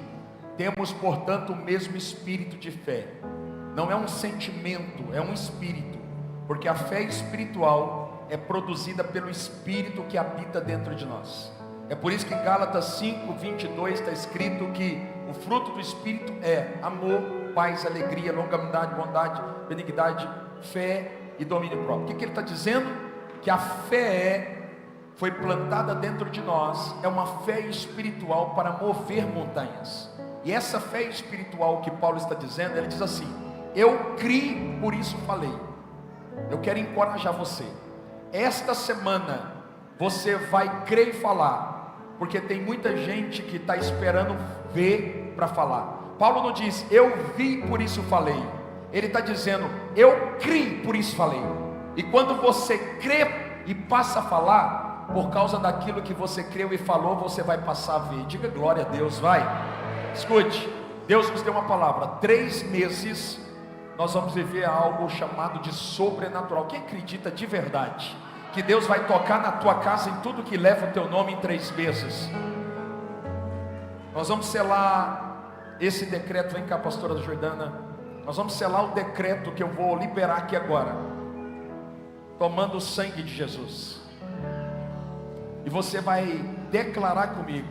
temos, portanto, o mesmo espírito de fé. Não é um sentimento, é um espírito. Porque a fé espiritual é produzida pelo Espírito que habita dentro de nós. É por isso que em Gálatas 5:22 está escrito que o fruto do Espírito é amor, paz, alegria, longanimidade, bondade, benignidade, fé e domínio próprio. O que ele está dizendo? Que a fé foi plantada dentro de nós, é uma fé espiritual para mover montanhas. E essa fé espiritual que Paulo está dizendo, ele diz assim: eu criei, por isso falei. Eu quero encorajar você. Esta semana você vai crer e falar, porque tem muita gente que está esperando ver para falar. Paulo não diz eu vi, por isso falei. Ele está dizendo eu criei, por isso falei. E quando você crê e passa a falar, por causa daquilo que você creu e falou, você vai passar a ver. Diga glória a Deus, vai. Escute, Deus nos deu uma palavra. 3 meses nós vamos viver algo chamado de sobrenatural. Quem acredita de verdade que Deus vai tocar na tua casa em tudo que leva o teu nome em 3 meses? Nós vamos selar esse decreto. Vem cá, pastora Jordana. Nós vamos selar o decreto que eu vou liberar aqui agora, tomando o sangue de Jesus. E você vai declarar comigo.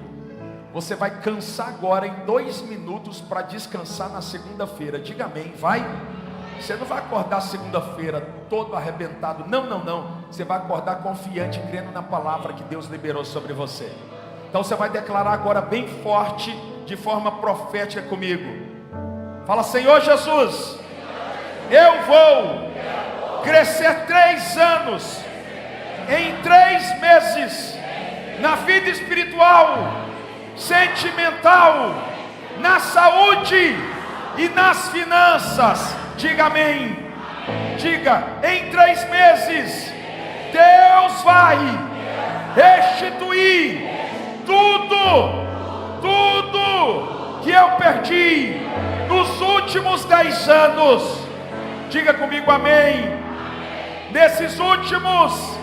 Você vai cansar agora em 2 minutos para descansar na segunda-feira. Diga amém, vai. Você não vai acordar segunda-feira todo arrebentado. Não, não, não. Você vai acordar confiante, crendo na palavra que Deus liberou sobre você. Então você vai declarar agora bem forte, de forma profética comigo. Fala: Senhor Jesus, eu vou crescer 3 anos em 3 meses na vida espiritual, sentimental, na saúde e nas finanças. Diga amém. Diga: em 3 meses Deus vai restituir tudo que eu perdi nos últimos 10 anos. Diga comigo amém. Nesses últimos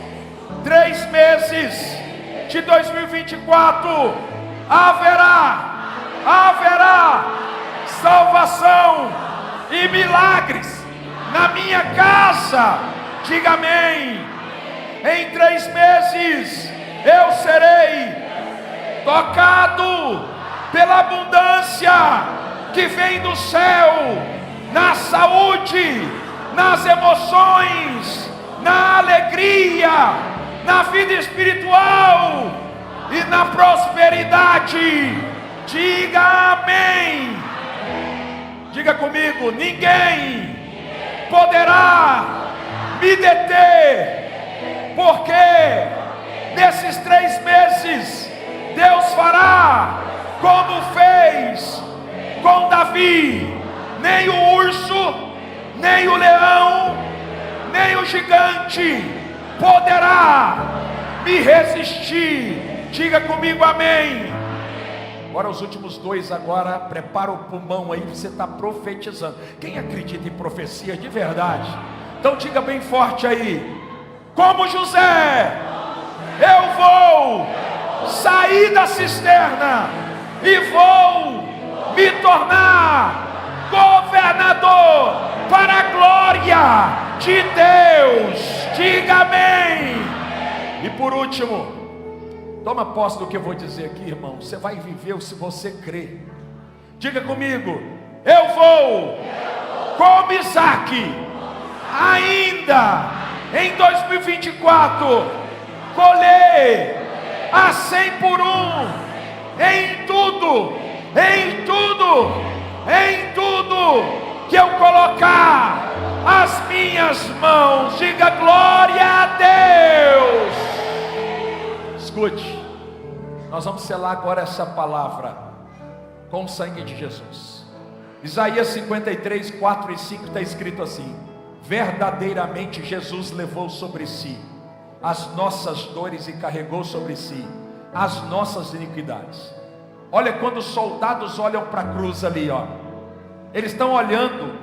3 meses de 2024 haverá salvação e milagres na minha casa. Diga amém. Em 3 meses eu serei tocado pela abundância que vem do céu, na saúde, nas emoções, na alegria, na vida espiritual e na prosperidade. Diga amém. Diga comigo: ninguém poderá me deter, porque nesses 3 meses Deus fará como fez com Davi. Nem o urso, nem o leão, nem o gigante poderá me resistir. Diga comigo amém. Agora os últimos 2 agora. Prepara o pulmão aí, você está profetizando. Quem acredita em profecia de verdade? Então diga bem forte aí: como José, eu vou sair da cisterna e vou me tornar governador para a glória de Deus. Diga amém. E por último, toma posse do que eu vou dizer aqui, irmão. Você vai viver se você crer. Diga comigo: eu vou, como Isaac, ainda em 2024, colher a 100 por 1 em tudo em tudo que eu colocar as minhas mãos. Diga glória a Deus. Escute, nós vamos selar agora essa palavra com o sangue de Jesus. Isaías 53, 4 e 5 está escrito assim: verdadeiramente Jesus levou sobre si as nossas dores e carregou sobre si as nossas iniquidades. Olha, quando os soldados olham para a cruz ali, ó, eles estão olhando,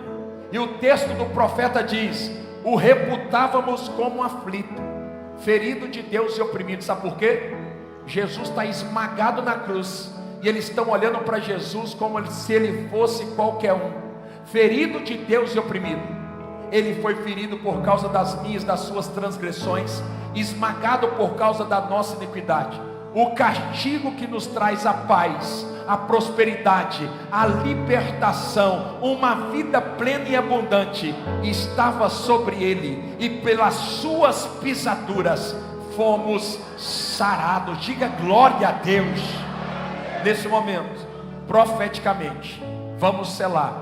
e o texto do profeta diz: o reputávamos como aflito, ferido de Deus e oprimido. Sabe por quê? Jesus está esmagado na cruz, e eles estão olhando para Jesus como se ele fosse qualquer um, ferido de Deus e oprimido. Ele foi ferido por causa das minhas, das suas transgressões, esmagado por causa da nossa iniquidade. O castigo que nos traz a paz, a prosperidade, a libertação, uma vida plena e abundante, estava sobre ele, e pelas suas pisaduras fomos sarados. Diga glória a Deus. Nesse momento, profeticamente, vamos selar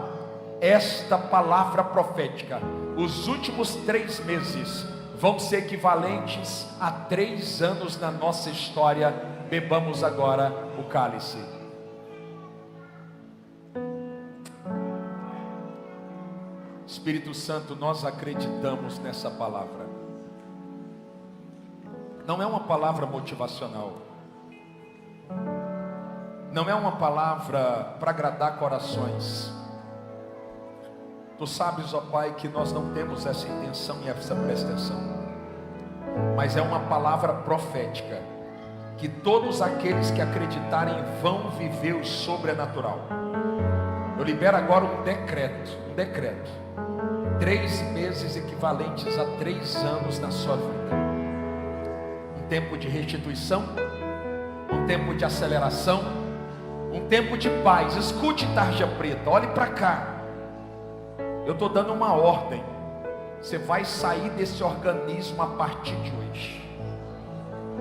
esta palavra profética. Os últimos 3 meses vão ser equivalentes a 3 anos na nossa história. Bebamos agora o cálice. Espírito Santo, nós acreditamos nessa palavra. Não é uma palavra motivacional, não é uma palavra para agradar corações. Tu sabes, ó Pai, que nós não temos essa intenção e essa pretensão, mas é uma palavra profética, que todos aqueles que acreditarem vão viver o sobrenatural. Eu libero agora um decreto, 3 meses equivalentes a 3 anos na sua vida. Um tempo de restituição, um tempo de aceleração, um tempo de paz. Escute, tarja preta, olhe para cá. Eu estou dando uma ordem. Você vai sair desse organismo a partir de hoje.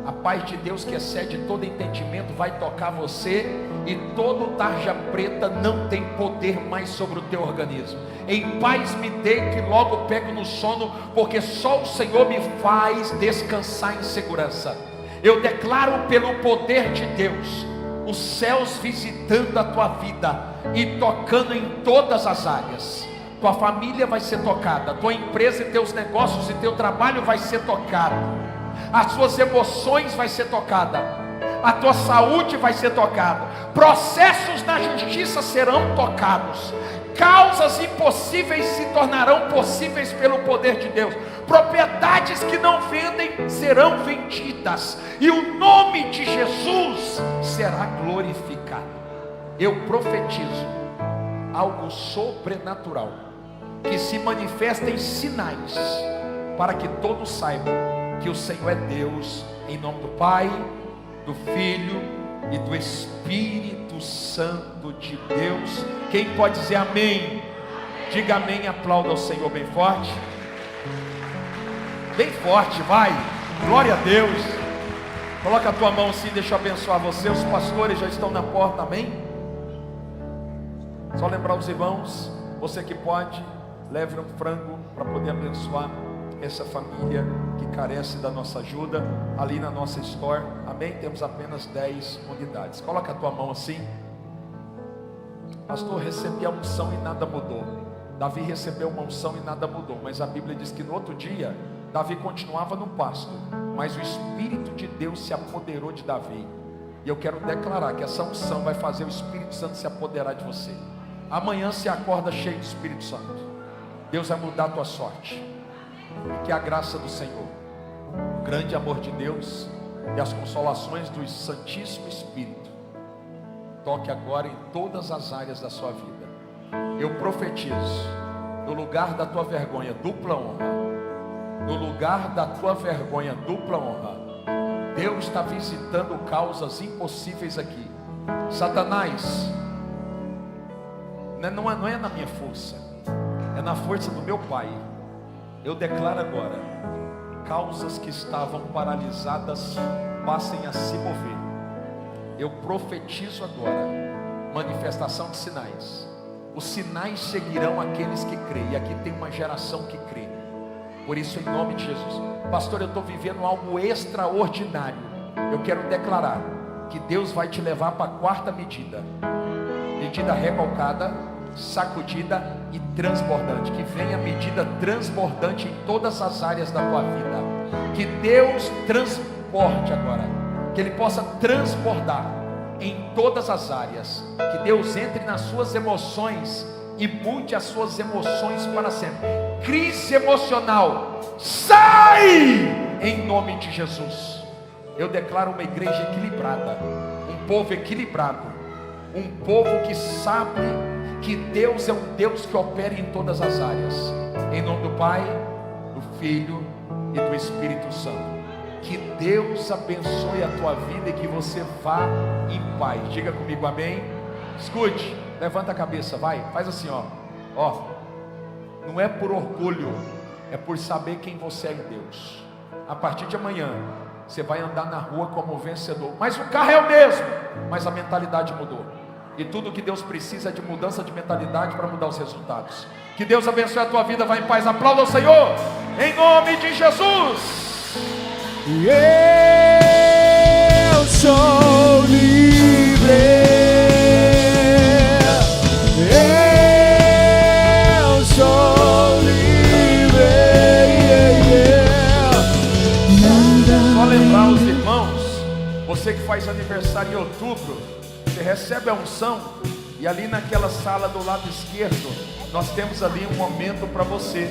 A paz de Deus, que excede todo entendimento, vai tocar você, e todo tarja preta não tem poder mais sobre o teu organismo. Em paz me deito e logo pego no sono, porque só o Senhor me faz descansar em segurança. Eu declaro pelo poder de Deus, os céus visitando a tua vida e tocando em todas as áreas. Tua família vai ser tocada, tua empresa e teus negócios e teu trabalho vai ser tocado, as suas emoções vai ser tocada, a tua saúde vai ser tocada, processos na justiça serão tocados, causas impossíveis se tornarão possíveis pelo poder de Deus, propriedades que não vendem serão vendidas, e o nome de Jesus será glorificado. Eu profetizo algo sobrenatural, que se manifesta em sinais, para que todos saibam que o Senhor é Deus, em nome do Pai, do Filho e do Espírito Santo de Deus. Quem pode dizer amém? Diga amém e aplauda ao Senhor bem forte. Bem forte, vai. Glória a Deus. Coloca a tua mão assim, deixa eu abençoar você. Os pastores já estão na porta, amém? Só lembrar os irmãos, você que pode, leve um frango para poder abençoar essa família que carece da nossa ajuda ali na nossa store, amém? Temos apenas 10 unidades. Coloca a tua mão assim. Pastor, recebi a unção e nada mudou. Davi recebeu uma unção e nada mudou, mas a Bíblia diz que no outro dia Davi continuava no pasto, mas o Espírito de Deus se apoderou de Davi. E eu quero declarar que essa unção vai fazer o Espírito Santo se apoderar de você. Amanhã você acorda cheio do Espírito Santo. Deus vai mudar a tua sorte. E que a graça do Senhor, o grande amor de Deus e as consolações do Santíssimo Espírito toque agora em todas as áreas da sua vida. Eu profetizo, no lugar da tua vergonha, dupla honra. No lugar da tua vergonha, dupla honra. Deus está visitando causas impossíveis aqui. Satanás, não é na minha força, é na força do meu Pai. Eu declaro agora, causas que estavam paralisadas passem a se mover. Eu profetizo agora manifestação de sinais. Os sinais seguirão aqueles que creem. E aqui tem uma geração que crê. Por isso, em nome de Jesus, pastor, eu estou vivendo algo extraordinário. Eu quero declarar que Deus vai te levar para a quarta medida. Medida recalcada, sacudida e transbordante. Que venha a medida transbordante em todas as áreas da tua vida. Que Deus transporte agora. Que Ele possa transbordar em todas as áreas. Que Deus entre nas suas emoções e mude as suas emoções para sempre. Crise emocional, sai em nome de Jesus. Eu declaro uma igreja equilibrada, um povo equilibrado, um povo que sabe que Deus é um Deus que opera em todas as áreas. Em nome do Pai, do Filho e do Espírito Santo. Que Deus abençoe a tua vida e que você vá em paz. Diga comigo amém. Escute, levanta a cabeça, vai, faz assim, ó. Não é por orgulho, é por saber quem você é em Deus. A partir de amanhã, você vai andar na rua como vencedor. Mas o carro é o mesmo, mas a mentalidade mudou. E tudo que Deus precisa é de mudança de mentalidade para mudar os resultados. Que Deus abençoe a tua vida, vai em paz. Aplauda o Senhor, em nome de Jesus. Eu sou livre. Eu sou livre. Só lembrar os irmãos, você que faz aniversário em outubro, você recebe a unção e ali naquela sala do lado esquerdo, nós temos ali um momento para você,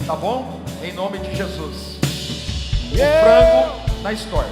tá bom? Em nome de Jesus. O frango na história.